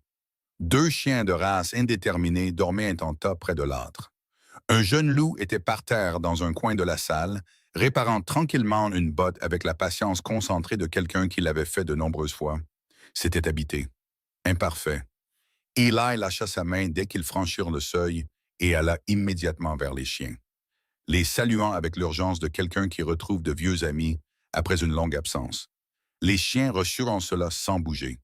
2 chiens de race indéterminée dormaient en tas près de l'âtre. Un jeune loup était par terre dans un coin de la salle, réparant tranquillement une botte avec la patience concentrée de quelqu'un qui l'avait fait de nombreuses fois. C'était habité. Imparfait. Eli lâcha sa main dès qu'ils franchirent le seuil et alla immédiatement vers les chiens, les saluant avec l'urgence de quelqu'un qui retrouve de vieux amis après une longue absence. Les chiens reçurent cela sans bouger,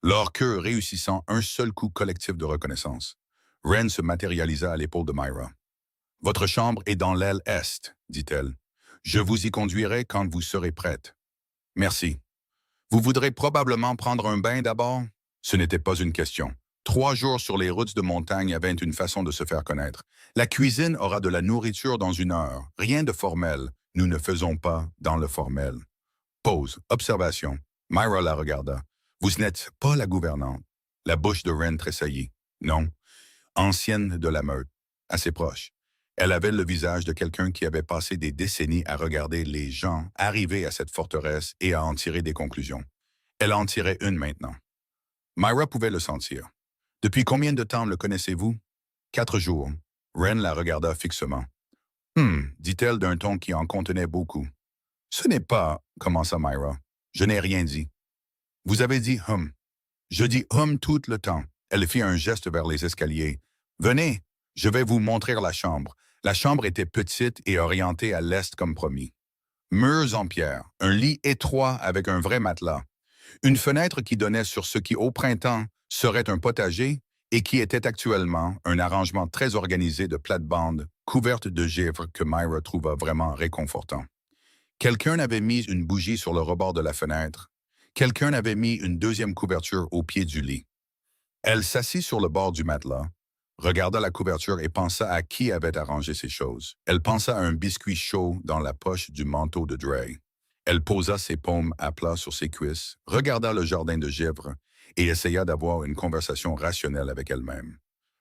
leur queue réussissant un seul coup collectif de reconnaissance. Ren se matérialisa à l'épaule de Myra. « Votre chambre est dans l'aile est, dit-elle. Je vous y conduirai quand vous serez prête. Merci. Vous voudrez probablement prendre un bain d'abord? » Ce n'était pas une question. 3 jours sur les routes de montagne avaient une façon de se faire connaître. La cuisine aura de la nourriture dans 1 heure. Rien de formel. Nous ne faisons pas dans le formel. Pause. Observation. Myra la regarda. Vous n'êtes pas la gouvernante. La bouche de Ren tressaillit. Non. Ancienne de la meute. Assez proche. Elle avait le visage de quelqu'un qui avait passé des décennies à regarder les gens arriver à cette forteresse et à en tirer des conclusions. Elle en tirait une maintenant. Myra pouvait le sentir. Depuis combien de temps le connaissez-vous? 4 jours. Ren la regarda fixement. Dit-elle d'un ton qui en contenait beaucoup. Ce n'est pas, commença Myra. Je n'ai rien dit. Vous avez dit Je dis tout le temps. Elle fit un geste vers les escaliers. Venez, je vais vous montrer la chambre. La chambre était petite et orientée à l'est comme promis. Murs en pierre, un lit étroit avec un vrai matelas, une fenêtre qui donnait sur ce qui, au printemps, serait un potager et qui était actuellement un arrangement très organisé de plates-bandes couvertes de givre que Myra trouva vraiment réconfortant. Quelqu'un avait mis une bougie sur le rebord de la fenêtre. Quelqu'un avait mis une deuxième couverture au pied du lit. Elle s'assit sur le bord du matelas, regarda la couverture et pensa à qui avait arrangé ces choses. Elle pensa à un biscuit chaud dans la poche du manteau de Dre. Elle posa ses paumes à plat sur ses cuisses, regarda le jardin de givre et essaya d'avoir une conversation rationnelle avec elle-même.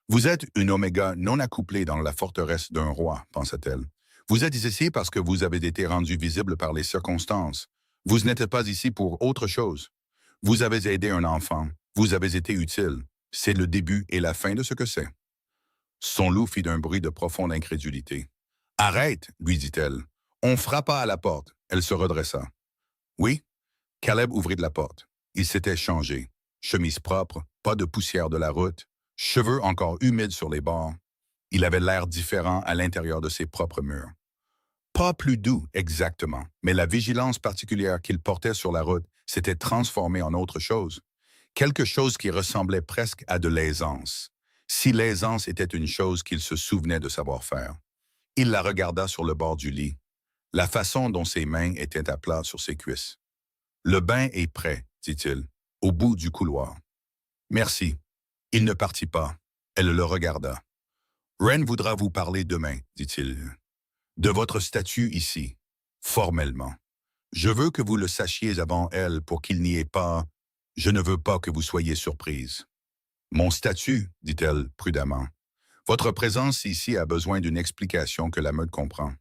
Vous êtes une oméga non accouplée dans la forteresse d'un roi, pensa-t-elle. Vous êtes ici parce que vous avez été rendu visible par les circonstances. Vous n'êtes pas ici pour autre chose. Vous avez aidé un enfant. Vous avez été utile. C'est le début et la fin de ce que c'est. Son loup fit un bruit de profonde incrédulité. « Arrête, lui dit-elle. On frappa à la porte. » Elle se redressa. « Oui. » Caleb ouvrit la porte. Il s'était changé. Chemise propre, pas de poussière de la route, cheveux encore humides sur les bords. Il avait l'air différent à l'intérieur de ses propres murs. Pas plus doux, exactement, mais la vigilance particulière qu'il portait sur la route s'était transformée en autre chose. Quelque chose qui ressemblait presque à de l'aisance. Si l'aisance était une chose qu'il se souvenait de savoir faire. Il la regarda sur le bord du lit, la façon dont ses mains étaient à plat sur ses cuisses. « Le bain est prêt, dit-il, au bout du couloir. »« Merci. » Il ne partit pas. Elle le regarda. « Ren voudra vous parler demain, dit-il. De votre statut ici, formellement. Je veux que vous le sachiez avant elle pour qu'il n'y ait pas... Je ne veux pas que vous soyez surprise. »« Mon statut, dit-elle prudemment. Votre présence ici a besoin d'une explication que la meute comprend. »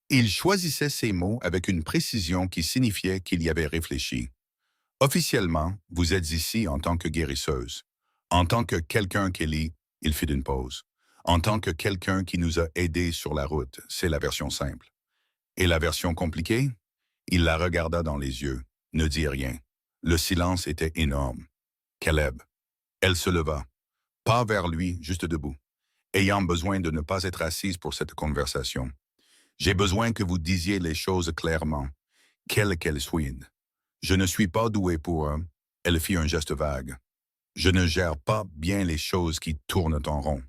Il choisissait ses mots avec une précision qui signifiait qu'il y avait réfléchi. « Officiellement, vous êtes ici en tant que guérisseuse. En tant que quelqu'un, Kelly, il fit une pause. En tant que quelqu'un qui nous a aidés sur la route, c'est la version simple. Et la version compliquée? » Il la regarda dans les yeux, ne dit rien. Le silence était énorme. Caleb. Elle se leva, pas vers lui, juste debout, ayant besoin de ne pas être assise pour cette conversation. J'ai besoin que vous disiez les choses clairement, quelles qu'elles soient. Je ne suis pas doué pour... Elle fit un geste vague. Je ne gère pas bien les choses qui tournent en rond.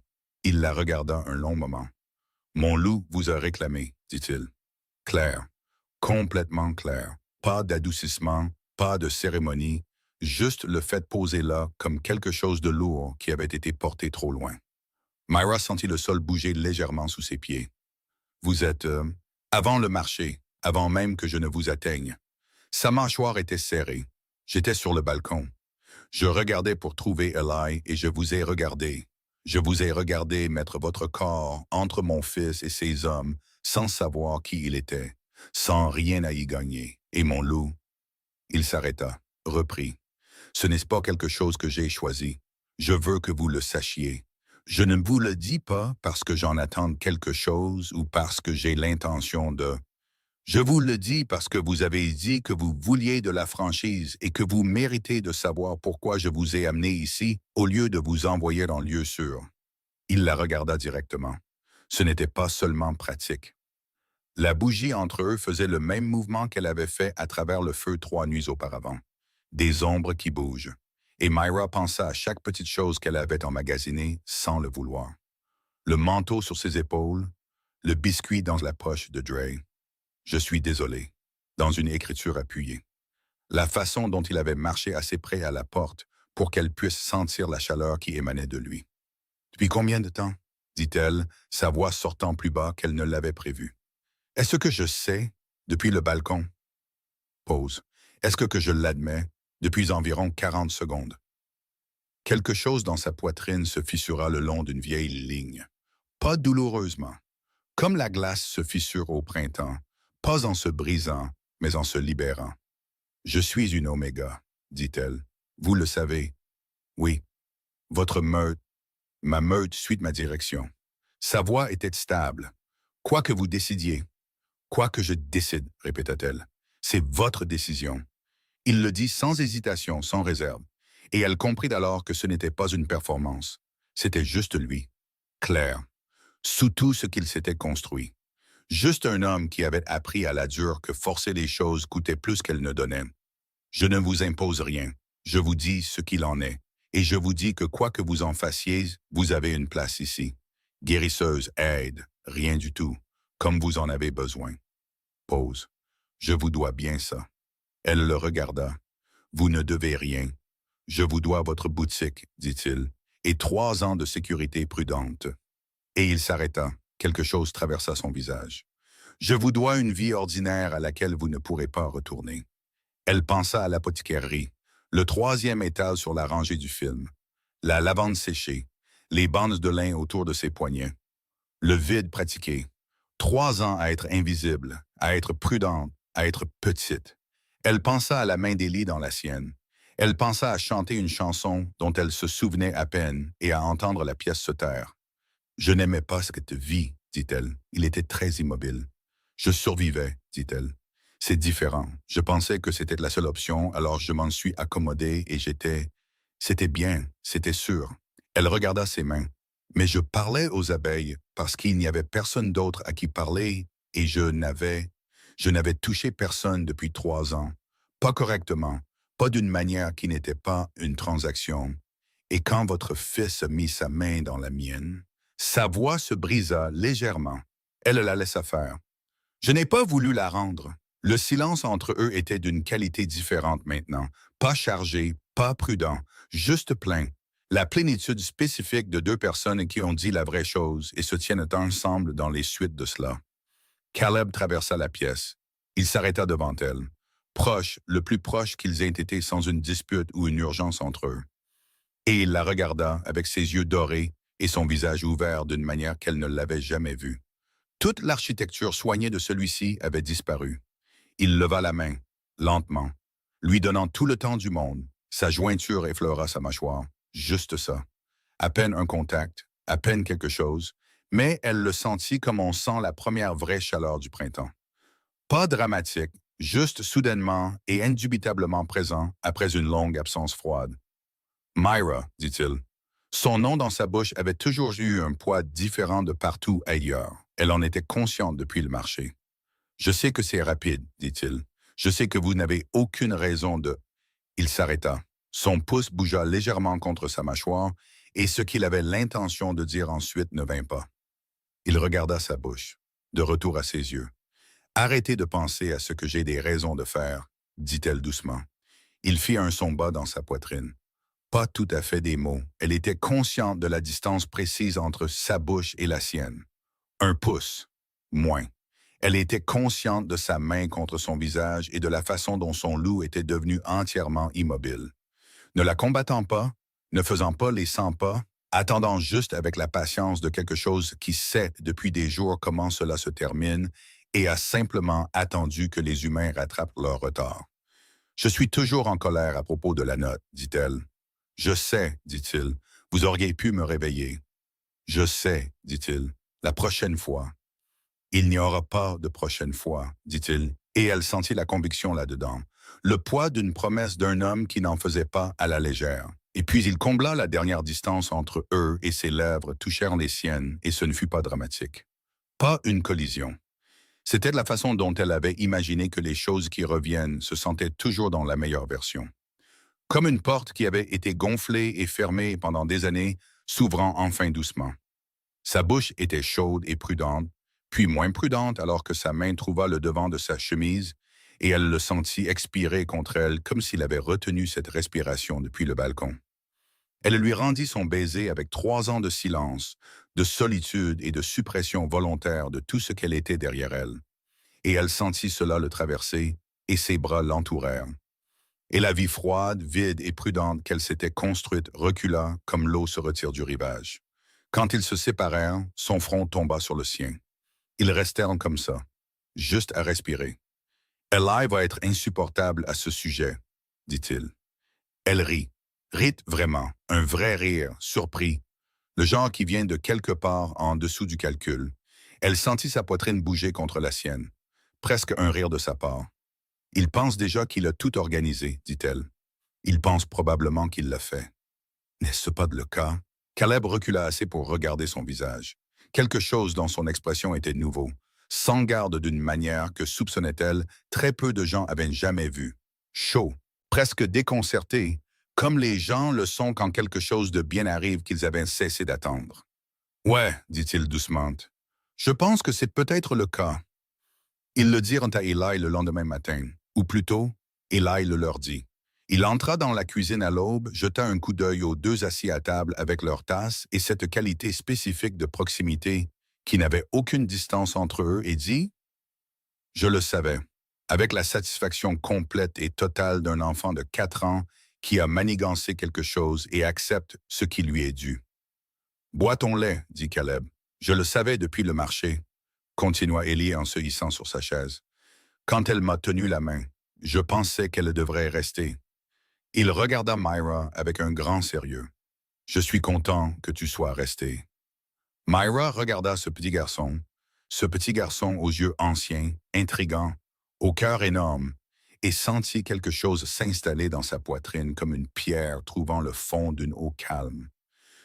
Il la regarda un long moment. Mon loup vous a réclamé, dit-il. Clair, complètement clair. Pas d'adoucissement, pas de cérémonie, juste le fait posé là comme quelque chose de lourd qui avait été porté trop loin. Myra sentit le sol bouger légèrement sous ses pieds. Vous êtes... avant le marché, avant même que je ne vous atteigne. Sa mâchoire était serrée. J'étais sur le balcon. Je regardais pour trouver Eli et je vous ai regardé. Je vous ai regardé mettre votre corps entre mon fils et ses hommes sans savoir qui il était, sans rien à y gagner. Et mon loup... Il s'arrêta, reprit. Ce n'est pas quelque chose que j'ai choisi. Je veux que vous le sachiez. Je ne vous le dis pas parce que j'en attende quelque chose ou parce que j'ai l'intention de... Je vous le dis parce que vous avez dit que vous vouliez de la franchise et que vous méritez de savoir pourquoi je vous ai amené ici au lieu de vous envoyer dans lieu sûr. Il la regarda directement. Ce n'était pas seulement pratique. La bougie entre eux faisait le même mouvement qu'elle avait fait à travers le feu 3 nuits auparavant. Des ombres qui bougent. Et Myra pensa à chaque petite chose qu'elle avait emmagasinée sans le vouloir. Le manteau sur ses épaules, le biscuit dans la poche de Dre. Je suis désolé, dans une écriture appuyée. La façon dont il avait marché assez près à la porte pour qu'elle puisse sentir la chaleur qui émanait de lui. Depuis combien de temps? Dit-elle, sa voix sortant plus bas qu'elle ne l'avait prévu. Est-ce que je sais? Depuis le balcon. Pause. Est-ce que je l'admets? Depuis environ 40 secondes. Quelque chose dans sa poitrine se fissura le long d'une vieille ligne. Pas douloureusement. Comme la glace se fissure au printemps, pas en se brisant, mais en se libérant. « Je suis une oméga, dit-elle. Vous le savez. Oui. Votre meute, ma meute suit ma direction. Sa voix était stable. Quoi que vous décidiez, quoi que je décide, répéta-t-elle, c'est votre décision. Il le dit sans hésitation, sans réserve. Et elle comprit alors que ce n'était pas une performance. C'était juste lui, clair, sous tout ce qu'il s'était construit. Juste un homme qui avait appris à la dure que forcer les choses coûtait plus qu'elle ne donnait. Je ne vous impose rien, je vous dis ce qu'il en est, et je vous dis que quoi que vous en fassiez, vous avez une place ici. Guérisseuse, aide, rien du tout, comme vous en avez besoin. Pause. Je vous dois bien ça. Elle le regarda. Vous ne devez rien. Je vous dois votre boutique, dit-il, et 3 ans de sécurité prudente. Et il s'arrêta. Quelque chose traversa son visage. Je vous dois une vie ordinaire à laquelle vous ne pourrez pas retourner. Elle pensa à l'apothicaire, le 3e étage sur la rangée du film, la lavande séchée, les bandes de lin autour de ses poignets, le vide pratiqué, 3 ans à être invisible, à être prudente, à être petite. Elle pensa à la main d'Élie dans la sienne. Elle pensa à chanter une chanson dont elle se souvenait à peine et à entendre la pièce se taire. Je n'aimais pas cette vie, dit-elle. Il était très immobile. Je survivais, dit-elle. C'est différent. Je pensais que c'était la seule option, alors je m'en suis accommodée et j'étais... C'était bien, c'était sûr. Elle regarda ses mains. Mais je parlais aux abeilles parce qu'il n'y avait personne d'autre à qui parler et je n'avais touché personne depuis 3 ans. Pas correctement, pas d'une manière qui n'était pas une transaction. Et quand votre fils mit sa main dans la mienne, sa voix se brisa légèrement. Elle la laissa faire. Je n'ai pas voulu la rendre. Le silence entre eux était d'une qualité différente maintenant. Pas chargé, pas prudent, juste plein. La plénitude spécifique de 2 personnes qui ont dit la vraie chose et se tiennent ensemble dans les suites de cela. Caleb traversa la pièce. Il s'arrêta devant elle. Proche, le plus proche qu'ils aient été sans une dispute ou une urgence entre eux. Et il la regarda avec ses yeux dorés et son visage ouvert d'une manière qu'elle ne l'avait jamais vu. Toute l'architecture soignée de celui-ci avait disparu. Il leva la main, lentement, lui donnant tout le temps du monde. Sa jointure effleura sa mâchoire. Juste ça. À peine un contact, à peine quelque chose, mais elle le sentit comme on sent la première vraie chaleur du printemps. Pas dramatique, juste soudainement et indubitablement présent après une longue absence froide. Myra, dit-il. Son nom dans sa bouche avait toujours eu un poids différent de partout ailleurs. Elle en était consciente depuis le marché. Je sais que c'est rapide, dit-il. Je sais que vous n'avez aucune raison de... Il s'arrêta. Son pouce bougea légèrement contre sa mâchoire et ce qu'il avait l'intention de dire ensuite ne vint pas. Il regarda sa bouche, de retour à ses yeux. Arrêtez de penser à ce que j'ai des raisons de faire, dit-elle doucement. Il fit un son bas dans sa poitrine. Pas tout à fait des mots. Elle était consciente de la distance précise entre sa bouche et la sienne. 1 pouce, moins. Elle était consciente de sa main contre son visage et de la façon dont son loup était devenu entièrement immobile. Ne la combattant pas, ne faisant pas les 100 pas, attendant juste avec la patience de quelque chose qui sait depuis des jours comment cela se termine et a simplement attendu que les humains rattrapent leur retard. Je suis toujours en colère à propos de la note, dit-elle. Je sais, dit-il, vous auriez pu me réveiller. Je sais, dit-il, la prochaine fois. Il n'y aura pas de prochaine fois, dit-il, et elle sentit la conviction là-dedans. Le poids d'une promesse d'un homme qui n'en faisait pas à la légère. Et puis il combla la dernière distance entre eux et ses lèvres touchèrent les siennes, et ce ne fut pas dramatique. Pas une collision. C'était de la façon dont elle avait imaginé que les choses qui reviennent se sentaient toujours dans la meilleure version. Comme une porte qui avait été gonflée et fermée pendant des années, s'ouvrant enfin doucement. Sa bouche était chaude et prudente, puis moins prudente alors que sa main trouva le devant de sa chemise, et elle le sentit expirer contre elle comme s'il avait retenu cette respiration depuis le balcon. Elle lui rendit son baiser avec 3 ans de silence, de solitude et de suppression volontaire de tout ce qu'elle était derrière elle. Et elle sentit cela le traverser, et ses bras l'entourèrent. Et la vie froide, vide et prudente qu'elle s'était construite recula comme l'eau se retire du rivage. Quand ils se séparèrent, son front tomba sur le sien. Ils restèrent comme ça, juste à respirer. « Eli va être insupportable à ce sujet, dit-il. » Elle rit. Rit vraiment, un vrai rire, surpris, le genre qui vient de quelque part en dessous du calcul. Elle sentit sa poitrine bouger contre la sienne. Presque un rire de sa part. Il pense déjà qu'il a tout organisé, dit-elle. Il pense probablement qu'il l'a fait. N'est-ce pas le cas? Caleb recula assez pour regarder son visage. Quelque chose dans son expression était nouveau, sans garde d'une manière que soupçonnait-elle, très peu de gens avaient jamais vue. Chaud, presque déconcerté, comme les gens le sont quand quelque chose de bien arrive qu'ils avaient cessé d'attendre. Ouais, dit-il doucement. Je pense que c'est peut-être le cas. Ils le dirent à Eli le lendemain matin, ou plutôt, Eli le leur dit. Il entra dans la cuisine à l'aube, jeta un coup d'œil aux deux assis à table avec leurs tasses et cette qualité spécifique de proximité qui n'avait aucune distance entre eux et dit « Je le savais », avec la satisfaction complète et totale d'un enfant de 4 ans qui a manigancé quelque chose et accepte ce qui lui est dû. « Bois ton lait, dit Caleb. Je le savais depuis le marché, continua Ellie en se hissant sur sa chaise. Quand elle m'a tenu la main, je pensais qu'elle devrait rester. Il regarda Myra avec un grand sérieux. « Je suis content que tu sois resté. » Myra regarda ce petit garçon aux yeux anciens, intrigants, au cœur énorme, et sentit quelque chose s'installer dans sa poitrine comme une pierre trouvant le fond d'une eau calme.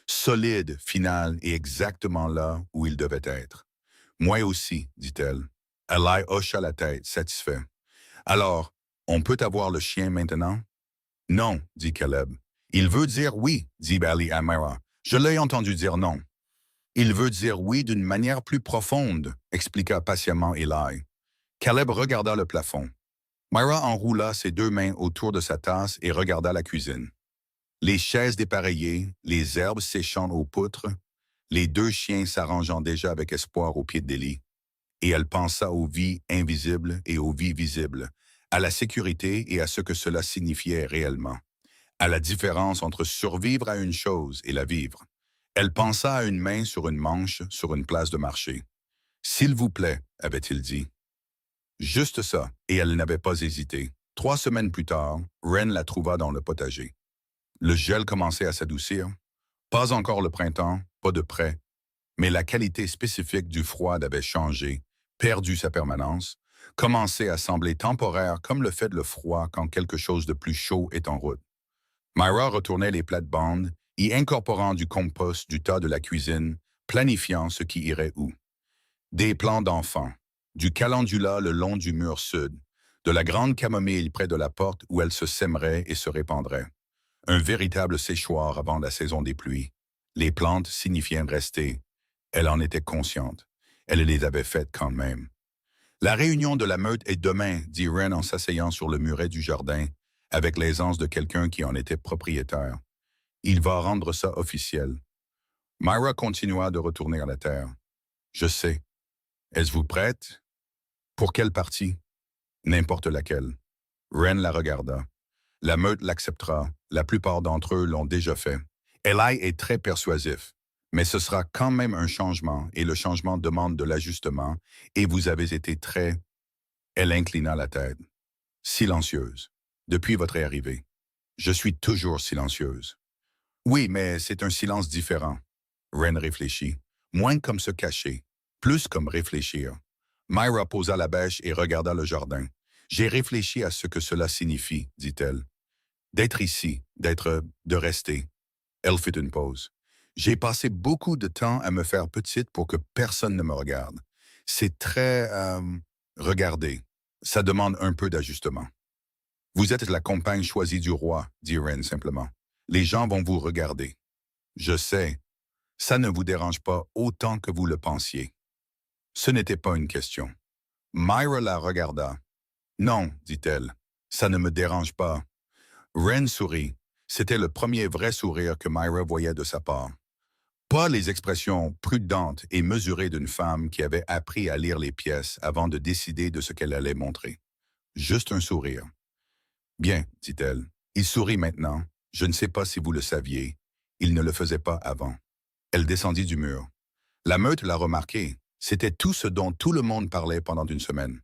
Solide, final et exactement là où il devait être. « Moi aussi, dit-elle. » Eli hocha la tête, satisfait. « Alors, on peut avoir le chien maintenant? » « Non, dit Caleb. « Il veut dire oui, dit Ali à Myra. Je l'ai entendu dire non. »« Il veut dire oui d'une manière plus profonde, expliqua patiemment Eli. Caleb regarda le plafond. Myra enroula ses 2 mains autour de sa tasse et regarda la cuisine. Les chaises dépareillées, les herbes séchant aux poutres, les 2 chiens s'arrangeant déjà avec espoir au pied de Ellie. Et elle pensa aux vies invisibles et aux vies visibles, à la sécurité et à ce que cela signifiait réellement, à la différence entre survivre à une chose et la vivre. Elle pensa à une main sur une manche, sur une place de marché. « S'il vous plaît, avait-il dit. Juste ça, et elle n'avait pas hésité. 3 semaines plus tard, Ren la trouva dans le potager. Le gel commençait à s'adoucir. Pas encore le printemps, pas de près, mais la qualité spécifique du froid avait changé, perdu sa permanence, commençait à sembler temporaire comme le fait le froid quand quelque chose de plus chaud est en route. Myra retournait les plates-bandes, y incorporant du compost du tas de la cuisine, planifiant ce qui irait où. Des plants d'enfants, du calendula le long du mur sud, de la grande camomille près de la porte où elle se sèmerait et se répandrait. Un véritable séchoir avant la saison des pluies. Les plantes signifiaient rester. Elle en était consciente. Elle les avait faites quand même. La réunion de la meute est demain, dit Ren en s'asseyant sur le muret du jardin, avec l'aisance de quelqu'un qui en était propriétaire. Il va rendre ça officiel. Myra continua de retourner à la terre. Je sais. Êtes-vous prête? Pour quelle partie? N'importe laquelle. Ren la regarda. La meute l'acceptera. La plupart d'entre eux l'ont déjà fait. Eli est très persuasif. Mais ce sera quand même un changement, et le changement demande de l'ajustement, et vous avez été très... Elle inclina la tête. Silencieuse. Depuis votre arrivée. Je suis toujours silencieuse. Oui, mais c'est un silence différent. Ren réfléchit. Moins comme se cacher, plus comme réfléchir. Myra posa la bêche et regarda le jardin. J'ai réfléchi à ce que cela signifie, dit-elle. D'être ici, de rester. Elle fit une pause. J'ai passé beaucoup de temps à me faire petite pour que personne ne me regarde. C'est très... regardez. Ça demande un peu d'ajustement. Vous êtes la compagne choisie du roi, dit Ren simplement. Les gens vont vous regarder. Je sais. Ça ne vous dérange pas autant que vous le pensiez. Ce n'était pas une question. Myra la regarda. Non, dit-elle. Ça ne me dérange pas. Ren sourit. C'était le premier vrai sourire que Myra voyait de sa part. Pas les expressions prudentes et mesurées d'une femme qui avait appris à lire les pièces avant de décider de ce qu'elle allait montrer. Juste un sourire. Bien, dit-elle. Il sourit maintenant. Je ne sais pas si vous le saviez. Il ne le faisait pas avant. Elle descendit du mur. La meute l'a remarqué. C'était tout ce dont tout le monde parlait pendant une semaine.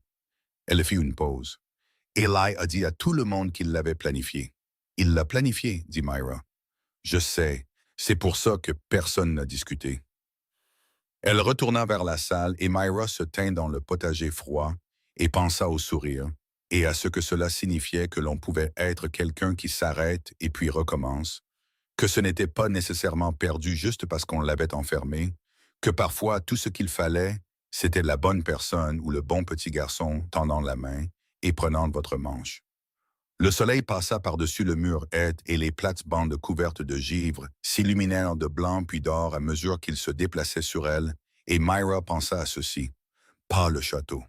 Elle fit une pause. Eli a dit à tout le monde qu'il l'avait planifié. Il l'a planifié, dit Myra. Je sais, c'est pour ça que personne n'a discuté. Elle retourna vers la salle et Myra se tint dans le potager froid et pensa au sourire et à ce que cela signifiait que l'on pouvait être quelqu'un qui s'arrête et puis recommence, que ce n'était pas nécessairement perdu juste parce qu'on l'avait enfermé, que parfois tout ce qu'il fallait, c'était la bonne personne ou le bon petit garçon tendant la main et prenant votre manche. Le soleil passa par-dessus le mur aide et les plates-bandes couvertes de givre s'illuminèrent de blanc puis d'or à mesure qu'il se déplaçait sur elle, et Myra pensa à ceci. Pas le château,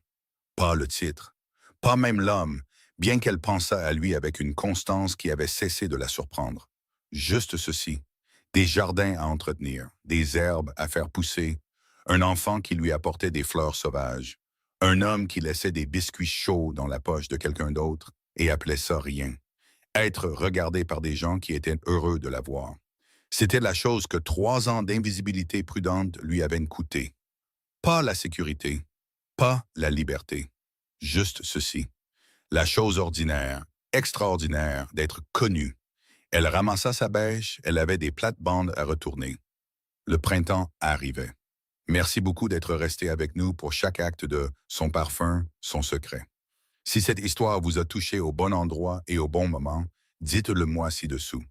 pas le titre, pas même l'homme, bien qu'elle pensât à lui avec une constance qui avait cessé de la surprendre. Juste ceci, des jardins à entretenir, des herbes à faire pousser, un enfant qui lui apportait des fleurs sauvages, un homme qui laissait des biscuits chauds dans la poche de quelqu'un d'autre et appelait ça rien. Être regardé par des gens qui étaient heureux de la voir. C'était la chose que 3 ans d'invisibilité prudente lui avaient coûté. Pas la sécurité, pas la liberté. Juste ceci. La chose ordinaire, extraordinaire d'être connue. Elle ramassa sa bêche, elle avait des plates-bandes à retourner. Le printemps arrivait. Merci beaucoup d'être resté avec nous pour chaque acte de Son parfum, son secret. Si cette histoire vous a touché au bon endroit et au bon moment, dites-le moi ci-dessous.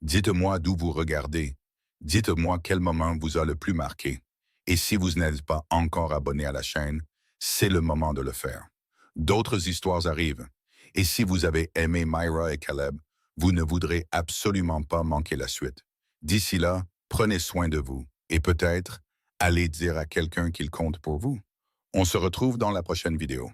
Dites-moi d'où vous regardez. Dites-moi quel moment vous a le plus marqué. Et si vous n'êtes pas encore abonné à la chaîne, c'est le moment de le faire. D'autres histoires arrivent. Et si vous avez aimé Myra et Caleb, vous ne voudrez absolument pas manquer la suite. D'ici là, prenez soin de vous. Et peut-être, allez dire à quelqu'un qu'il compte pour vous. On se retrouve dans la prochaine vidéo.